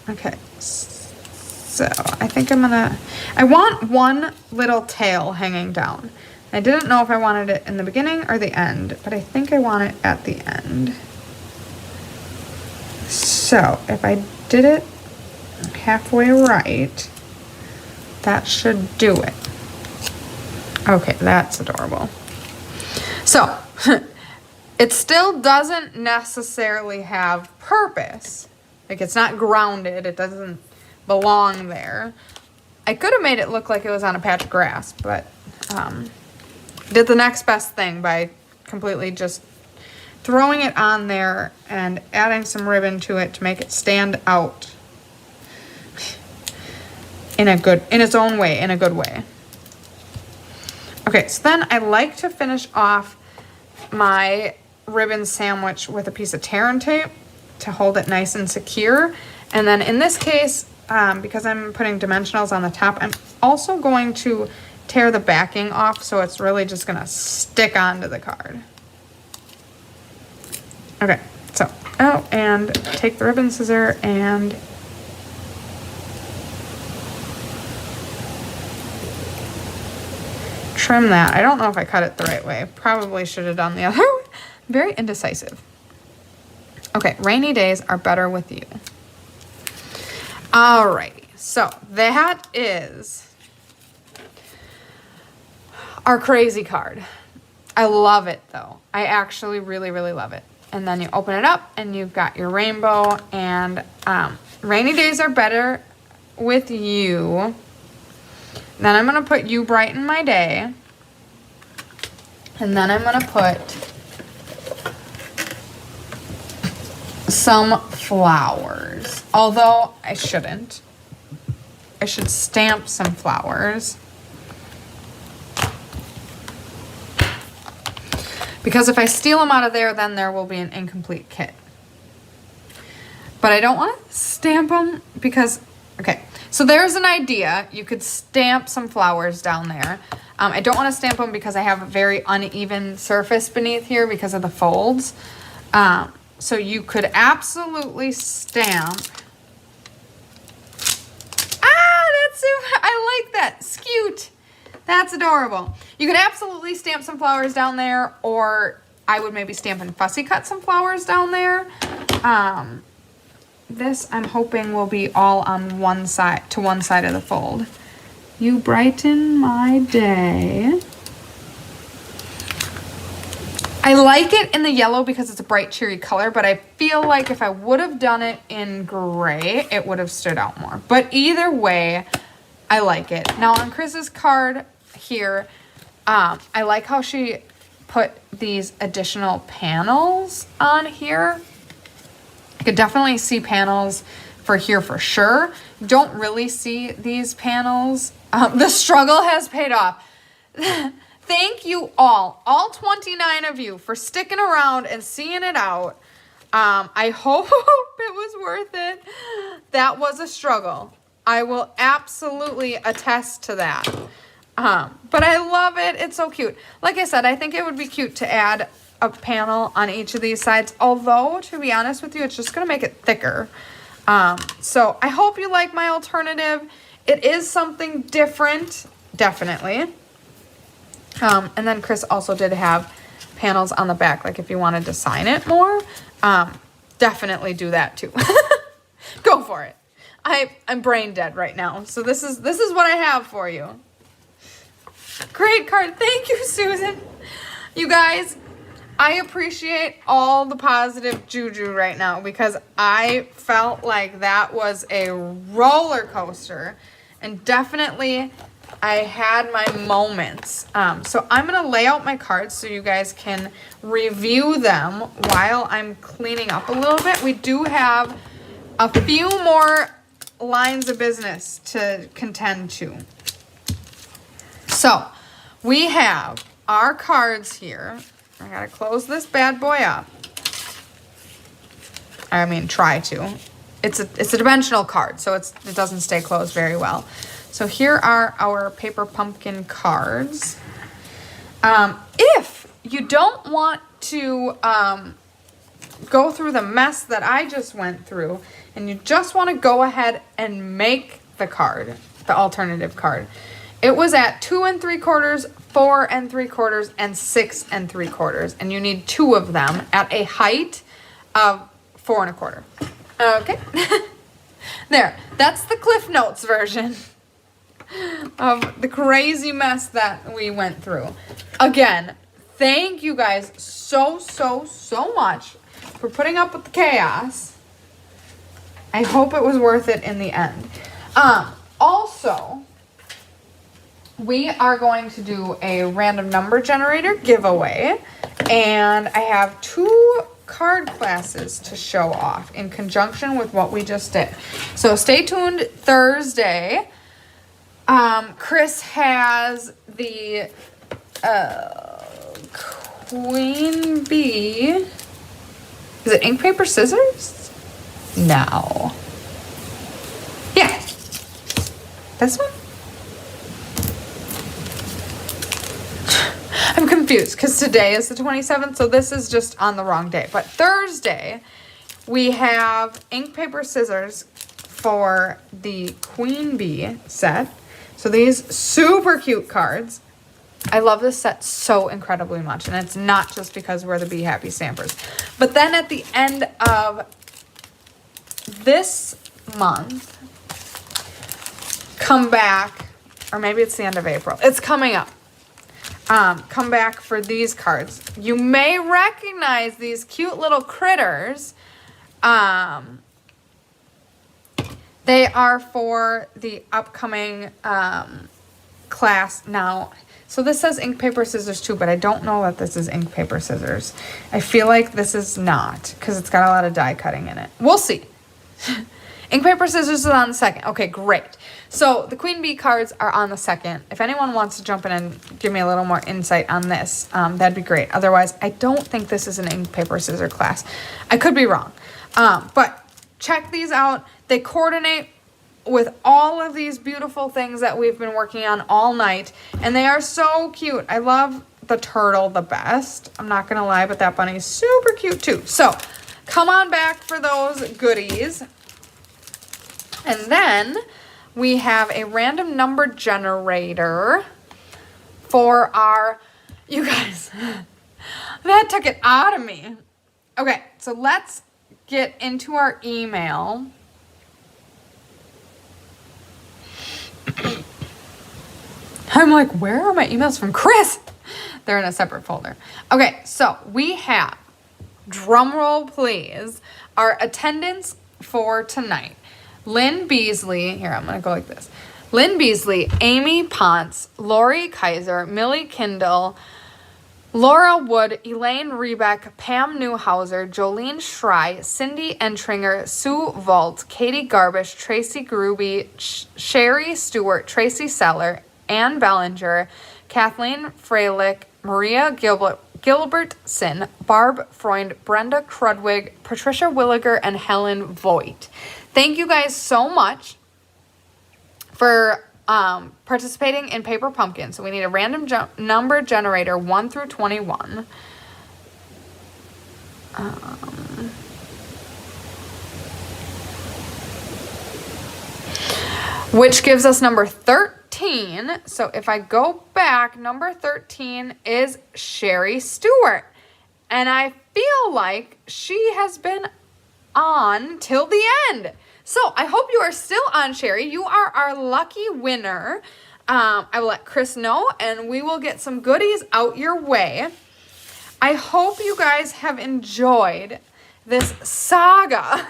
Okay. So I think I want one little tail hanging down. I didn't know if I wanted it in the beginning or the end, but I think I want it at the end. So if I did it halfway right, that should do it. Okay, that's adorable. So it still doesn't necessarily have purpose. Like it's not grounded, it doesn't belong there. I could have made it look like it was on a patch of grass, but did the next best thing by completely just throwing it on there and adding some ribbon to it to make it stand out in its own way, in a good way. Okay, so then I like to finish off my ribbon sandwich with a piece of tear and tape to hold it nice and secure. And then in this case, because I'm putting dimensionals on the top, I'm also going to tear the backing off, so it's really just gonna stick onto the card. Okay, so, and take the ribbon scissor and trim that. I don't know if I cut it the right way. Probably should have done the other way. Very indecisive. Okay, rainy days are better with you. Alrighty, so that is our crazy card. I love it though. I actually really, really love it. And then you open it up and you've got your rainbow, and rainy days are better with you. Then I'm gonna put you brighten my day. And then I'm gonna put some flowers. Although I shouldn't. I should stamp some flowers. Because if I steal them out of there, then there will be an incomplete kit. But I don't want to stamp them because Okay, so there's an idea. You could stamp some flowers down there. I don't want to stamp them because I have a very uneven surface beneath here because of the folds. So you could absolutely stamp. I like that. It's cute. That's adorable. You could absolutely stamp some flowers down there, or I would maybe stamp and fussy cut some flowers down there. This I'm hoping will be all on one side of the fold. You brighten my day. I like it in the yellow because it's a bright cheery color, but I feel like if I would have done it in gray, it would have stood out more. But either way, I like it. Now on Chris's card here, I like how she put these additional panels on here. I could definitely see panels for here for sure. Don't really see these panels. The struggle has paid off. Thank you all 29 of you, for sticking around and seeing it out. I hope it was worth it. That was a struggle. I will absolutely attest to that. But I love it. It's so cute. Like I said, I think it would be cute to add a panel on each of these sides. Although, to be honest with you, it's just going to make it thicker. So I hope you like my alternative. It is something different, definitely. And then Chris also did have panels on the back, like if you wanted to sign it more, definitely do that too. Go for it. I'm brain dead right now. So this is what I have for you. Great card. Thank you, Susan. You guys, I appreciate all the positive juju right now because I felt like that was a roller coaster, and definitely I had my moments. So I'm going to lay out my cards so you guys can review them while I'm cleaning up a little bit. We do have a few more lines of business to contend to. So we have our cards here. I got to close this bad boy up. I mean, try to. It's a dimensional card, so it doesn't stay closed very well. So here are our paper pumpkin cards. If you don't want to go through the mess that I just went through, and you just want to go ahead and make the card, the alternative card, it was at 2 3/4, 4 3/4, and 6 3/4, and you need 2 of them at a height of 4 1/4. Okay, there. That's the Cliff Notes version of the crazy mess that we went through. Again, thank you guys so much for putting up with the chaos. I hope it was worth it in the end. Also, we are going to do a random number generator giveaway, and I have 2 card classes to show off in conjunction with what we just did. So stay tuned Thursday. Chris has the Queen Bee. Is it ink, paper, scissors? No. Yeah. This one? I'm confused because today is the 27th, so this is just on the wrong day. But Thursday, we have ink, paper, scissors for the Queen Bee set. So these super cute cards. I love this set so incredibly much, and it's not just because we're the Be Happy Stampers. But then at the end of this month, come back, or maybe it's the end of April. It's coming up. Come back for these cards. You may recognize these cute little critters. They are for the upcoming class now. So this says ink, paper, scissors too, but I don't know that this is ink, paper, scissors. I feel like this is not, because it's got a lot of die cutting in it. We'll see. Ink, paper, scissors is on the 2nd. Okay, great. So the Queen Bee cards are on the 2nd. If anyone wants to jump in and give me a little more insight on this, that'd be great. Otherwise, I don't think this is an ink, paper, scissors class. I could be wrong. But check these out. They coordinate with all of these beautiful things that we've been working on all night. And they are so cute. I love the turtle the best. I'm not going to lie, but that bunny is super cute too. So come on back for those goodies. And then we have a random number generator for our, you guys, that took it out of me. Okay, so let's get into our email. I'm like, where are my emails from Chris? They're in a separate folder. Okay, so we have, drum roll please, our attendance for tonight. Lynn Beasley, here, I'm going to go like this. Lynn Beasley, Amy Ponce, Lori Kaiser, Millie Kindle, Laura Wood, Elaine Rebeck, Pam Newhauser, Jolene Schrei, Cindy Entringer, Sue Vault, Katie Garbish, Tracy Gruby, Sherry Stewart, Tracy Seller, Ann Bellinger, Kathleen Freilich, Maria Gilbertson, Barb Freund, Brenda Crudwig, Patricia Williger, and Helen Voigt. Thank you guys so much for participating in Paper Pumpkin. So we need a random number generator 1 through 21. Which gives us number 13. So if I go back, number 13 is Sherry Stewart. And I feel like she has been on till the end. So I hope you are still on, Sherry. You are our lucky winner. I will let Chris know, and we will get some goodies out your way. I hope you guys have enjoyed this saga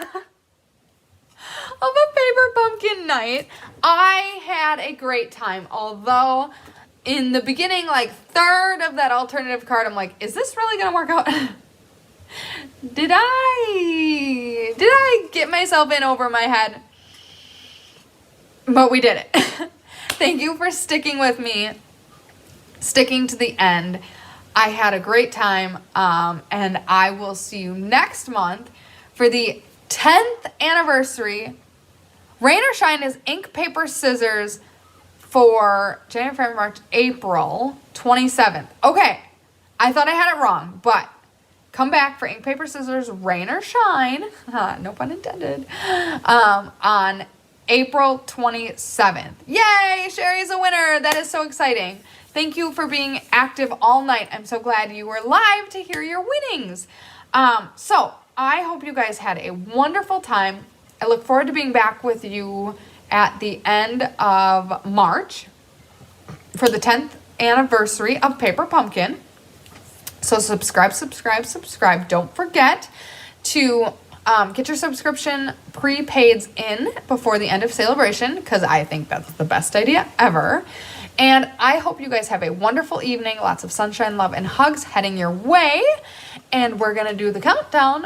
of a Paper Pumpkin night. I had a great time, although in the beginning, like third of that alternative card, I'm like, is this really gonna work out? Did I get myself in over my head? But we did it. Thank you for sticking with me, sticking to the end. I had a great time, and I will see you next month for the 10th anniversary. Rain or Shine is ink, paper, scissors for January, February, March, April 27th. Okay, I thought I had it wrong, but come back for ink, paper, scissors, rain or shine, no pun intended, on April 27th. Yay, Sherry's a winner. That is so exciting. Thank you for being active all night. I'm so glad you were live to hear your winnings. So I hope you guys had a wonderful time. I look forward to being back with you at the end of March for the 10th anniversary of Paper Pumpkin. So subscribe. Don't forget to get your subscription prepaids in before the end of sale-a-bration, because I think that's the best idea ever. And I hope you guys have a wonderful evening. Lots of sunshine, love, and hugs heading your way. And we're going to do the countdown